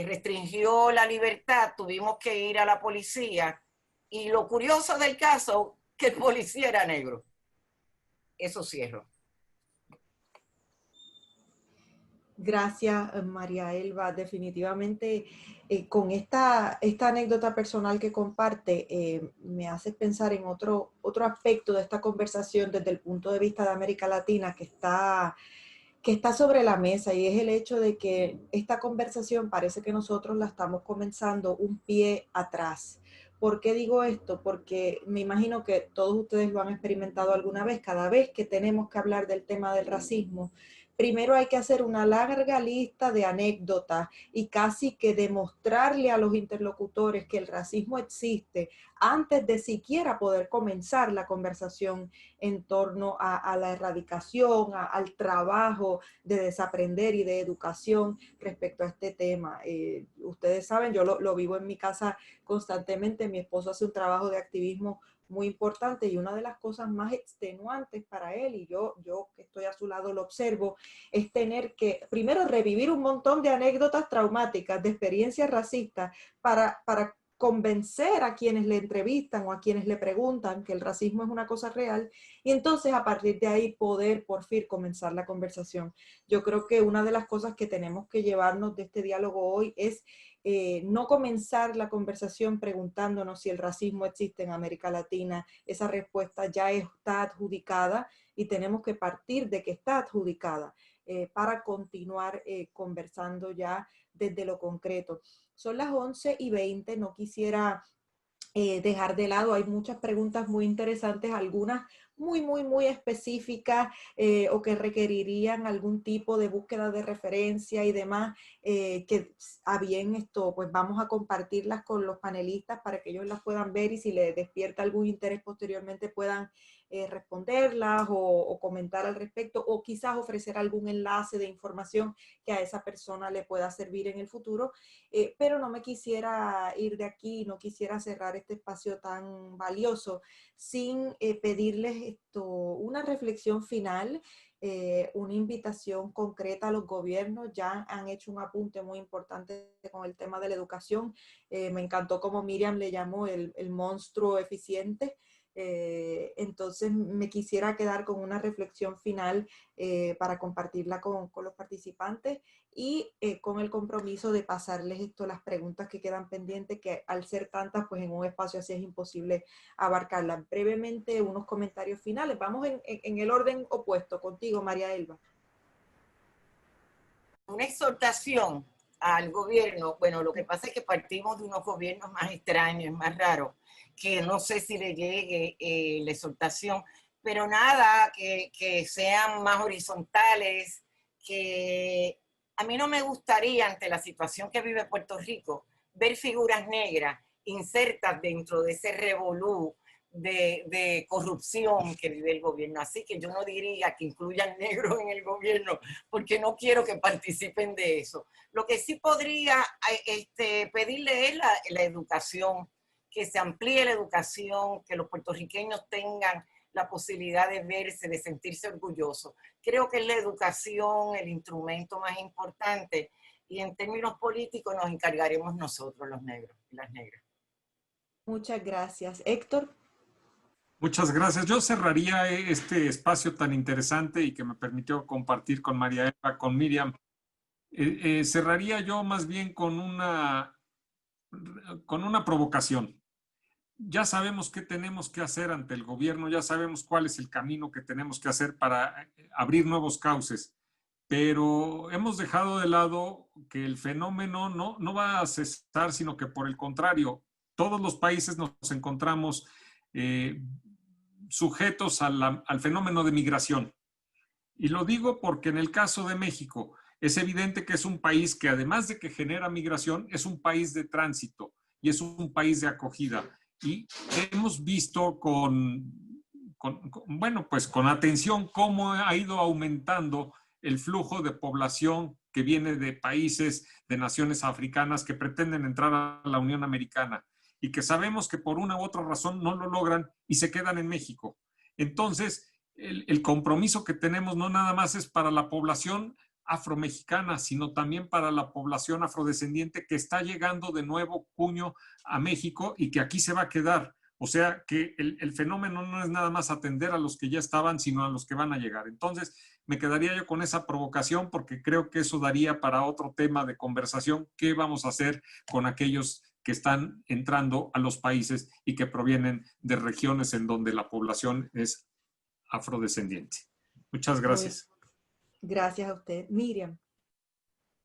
S5: restringió la libertad, tuvimos que ir a la policía. Y lo curioso del caso, que el policía era negro. Eso cierro.
S2: Gracias, María Elba. Definitivamente, con esta anécdota personal que comparte, me hace pensar en otro aspecto de esta conversación desde el punto de vista de América Latina que está sobre la mesa, y es el hecho de que esta conversación parece que nosotros la estamos comenzando un pie atrás. ¿Por qué digo esto? Porque me imagino que todos ustedes lo han experimentado alguna vez. Cada vez que tenemos que hablar del tema del racismo, primero hay que hacer una larga lista de anécdotas y casi que demostrarle a los interlocutores que el racismo existe antes de siquiera poder comenzar la conversación en torno a la erradicación, al trabajo de desaprender y de educación respecto a este tema. Ustedes saben, yo lo vivo en mi casa constantemente. Mi esposo hace un trabajo de activismo muy importante, y una de las cosas más extenuantes para él, y yo que estoy a su lado lo observo, es tener que primero revivir un montón de anécdotas traumáticas, de experiencias racistas, para convencer a quienes le entrevistan o a quienes le preguntan que el racismo es una cosa real, y entonces a partir de ahí poder por fin comenzar la conversación. Yo creo que una de las cosas que tenemos que llevarnos de este diálogo hoy es no comenzar la conversación preguntándonos si el racismo existe en América Latina. Esa respuesta ya está adjudicada y tenemos que partir de que está adjudicada para continuar conversando ya desde lo concreto. Son las 11:20, no quisiera dejar de lado, hay muchas preguntas muy interesantes, algunas muy específicas o que requerirían algún tipo de búsqueda de referencia y demás, que a bien esto, pues vamos a compartirlas con los panelistas para que ellos las puedan ver, y si les despierta algún interés posteriormente puedan responderlas o comentar al respecto, o quizás ofrecer algún enlace de información que a esa persona le pueda servir en el futuro. Pero no me quisiera ir de aquí, no quisiera cerrar este espacio tan valioso sin pedirles una reflexión final, una invitación concreta a los gobiernos. Ya han hecho un apunte muy importante con el tema de la educación. Me encantó como Miriam le llamó el monstruo eficiente. Entonces me quisiera quedar con una reflexión final para compartirla con los participantes, y con el compromiso de pasarles las preguntas que quedan pendientes, que al ser tantas, pues en un espacio así es imposible abarcarlas. Brevemente, unos comentarios finales. Vamos en el orden opuesto, contigo, María Elba.
S5: Una exhortación al gobierno. Bueno, lo que pasa es que partimos de unos gobiernos más extraños, más raros, que no sé si le llegue la exhortación, pero nada, que sean más horizontales, que A mí no me gustaría, ante la situación que vive Puerto Rico, ver figuras negras insertas dentro de ese revolú de corrupción que vive el gobierno. Así que yo no diría que incluyan negros en el gobierno, porque no quiero que participen de eso. Lo que sí podría pedirle es la educación, que se amplíe la educación, que los puertorriqueños tengan la posibilidad de verse, de sentirse orgullosos. Creo que es la educación el instrumento más importante, y en términos políticos nos encargaremos nosotros, los negros y las negras.
S2: Muchas gracias. Héctor.
S4: Muchas gracias. Yo cerraría este espacio tan interesante y que me permitió compartir con María Elba, con Miriam. Cerraría yo más bien con una provocación. Ya sabemos qué tenemos que hacer ante el gobierno, ya sabemos cuál es el camino que tenemos que hacer para abrir nuevos cauces, pero hemos dejado de lado que el fenómeno no va a cesar, sino que por el contrario, todos los países nos encontramos sujetos al fenómeno de migración. Y lo digo porque en el caso de México es evidente que es un país que, además de que genera migración, es un país de tránsito y es un país de acogida. Y hemos visto con atención cómo ha ido aumentando el flujo de población que viene de países, de naciones africanas que pretenden entrar a la Unión Americana y que sabemos que por una u otra razón no lo logran y se quedan en México. Entonces, el compromiso que tenemos no nada más es para la población afromexicana, sino también para la población afrodescendiente que está llegando de nuevo cuño a México y que aquí se va a quedar. O sea que el fenómeno no es nada más atender a los que ya estaban, sino a los que van a llegar. Entonces, me quedaría yo con esa provocación porque creo que eso daría para otro tema de conversación. ¿Qué vamos a hacer con aquellos que están entrando a los países y que provienen de regiones en donde la población es afrodescendiente? Muchas gracias.
S2: Gracias a usted. Miriam.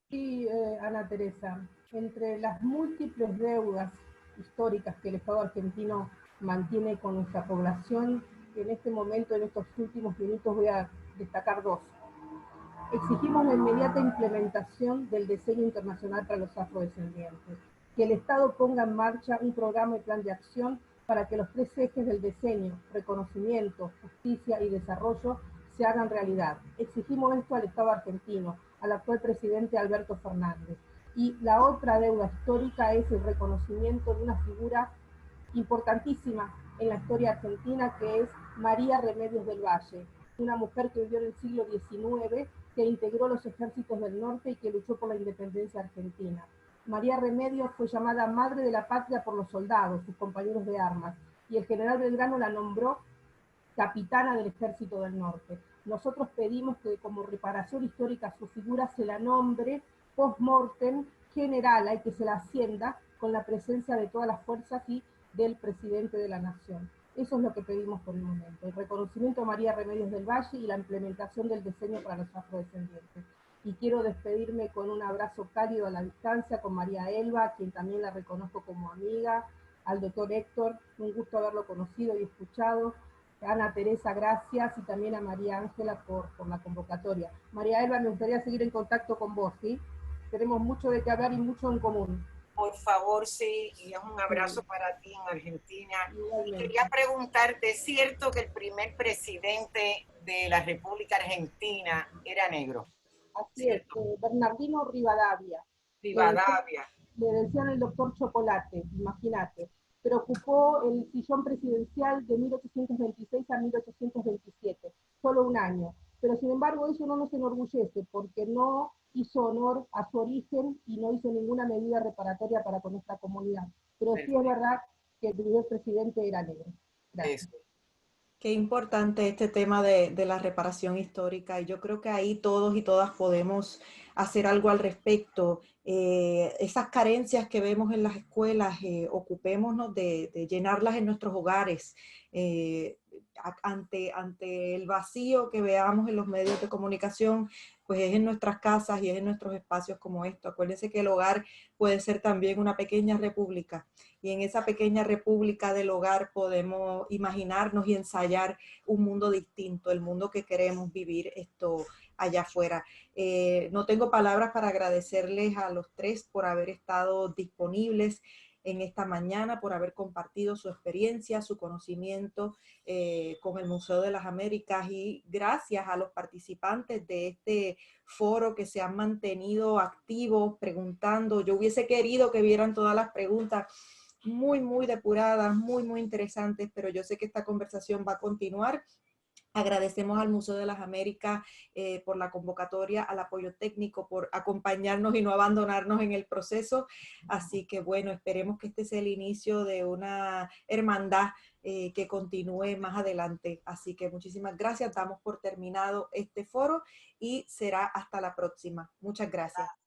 S3: Sí, Ana Teresa, entre las múltiples deudas históricas que el Estado argentino mantiene con nuestra población, en este momento, en estos últimos minutos, voy a destacar dos. Exigimos la inmediata implementación del diseño internacional para los afrodescendientes, que el Estado ponga en marcha un programa y plan de acción para que los tres ejes del diseño, reconocimiento, justicia y desarrollo, se hagan realidad. Exigimos esto al Estado argentino, al actual presidente Alberto Fernández. Y la otra deuda histórica es el reconocimiento de una figura importantísima en la historia argentina, que es María Remedios del Valle, una mujer que vivió en el siglo XIX, que integró los ejércitos del norte y que luchó por la independencia argentina. María Remedios fue llamada Madre de la Patria por los soldados, sus compañeros de armas, y el general Belgrano la nombró capitana del Ejército del Norte. Nosotros pedimos que como reparación histórica a su figura se la nombre post-mortem generala y que se la ascienda con la presencia de todas las fuerzas y del presidente de la Nación. Eso es lo que pedimos por el momento, el reconocimiento a María Remedios del Valle y la implementación del diseño para los afrodescendientes. Y quiero despedirme con un abrazo cálido a la distancia con María Elba, a quien también la reconozco como amiga, al doctor Héctor, un gusto haberlo conocido y escuchado, Ana Teresa, gracias, y también a María Ángela por la convocatoria. María Elba, me gustaría seguir en contacto con vos, ¿sí? Tenemos mucho de qué hablar y mucho en común.
S5: Por favor, sí, y es un abrazo para ti en Argentina. Y quería preguntarte, ¿es cierto que el primer presidente de la República Argentina era negro?
S3: Así es, Bernardino Rivadavia.
S5: Rivadavia.
S3: Le decían el doctor Chocolate, imagínate. Pero ocupó el sillón presidencial de 1826 a 1827, solo un año. Pero sin embargo eso no nos enorgullece, porque no hizo honor a su origen y no hizo ninguna medida reparatoria para con esta comunidad. Pero sí es verdad que el primer presidente era negro. Gracias.
S2: Qué importante este tema de la reparación histórica, y yo creo que ahí todos y todas podemos hacer algo al respecto. Esas carencias que vemos en las escuelas, ocupémonos de llenarlas en nuestros hogares. Ante el vacío que veamos en los medios de comunicación, pues es en nuestras casas y es en nuestros espacios como esto. Acuérdense que el hogar puede ser también una pequeña república, y en esa pequeña república del hogar podemos imaginarnos y ensayar un mundo distinto, el mundo que queremos vivir allá afuera. No tengo palabras para agradecerles a los tres por haber estado disponibles en esta mañana, por haber compartido su experiencia, su conocimiento con el Museo de las Américas, y gracias a los participantes de este foro que se han mantenido activos preguntando. Yo hubiese querido que vieran todas las preguntas muy depuradas, muy interesantes, pero yo sé que esta conversación va a continuar. Agradecemos al Museo de las Américas por la convocatoria, al apoyo técnico, por acompañarnos y no abandonarnos en el proceso. Así que bueno, esperemos que este sea el inicio de una hermandad que continúe más adelante. Así que muchísimas gracias, damos por terminado este foro y será hasta la próxima. Muchas gracias.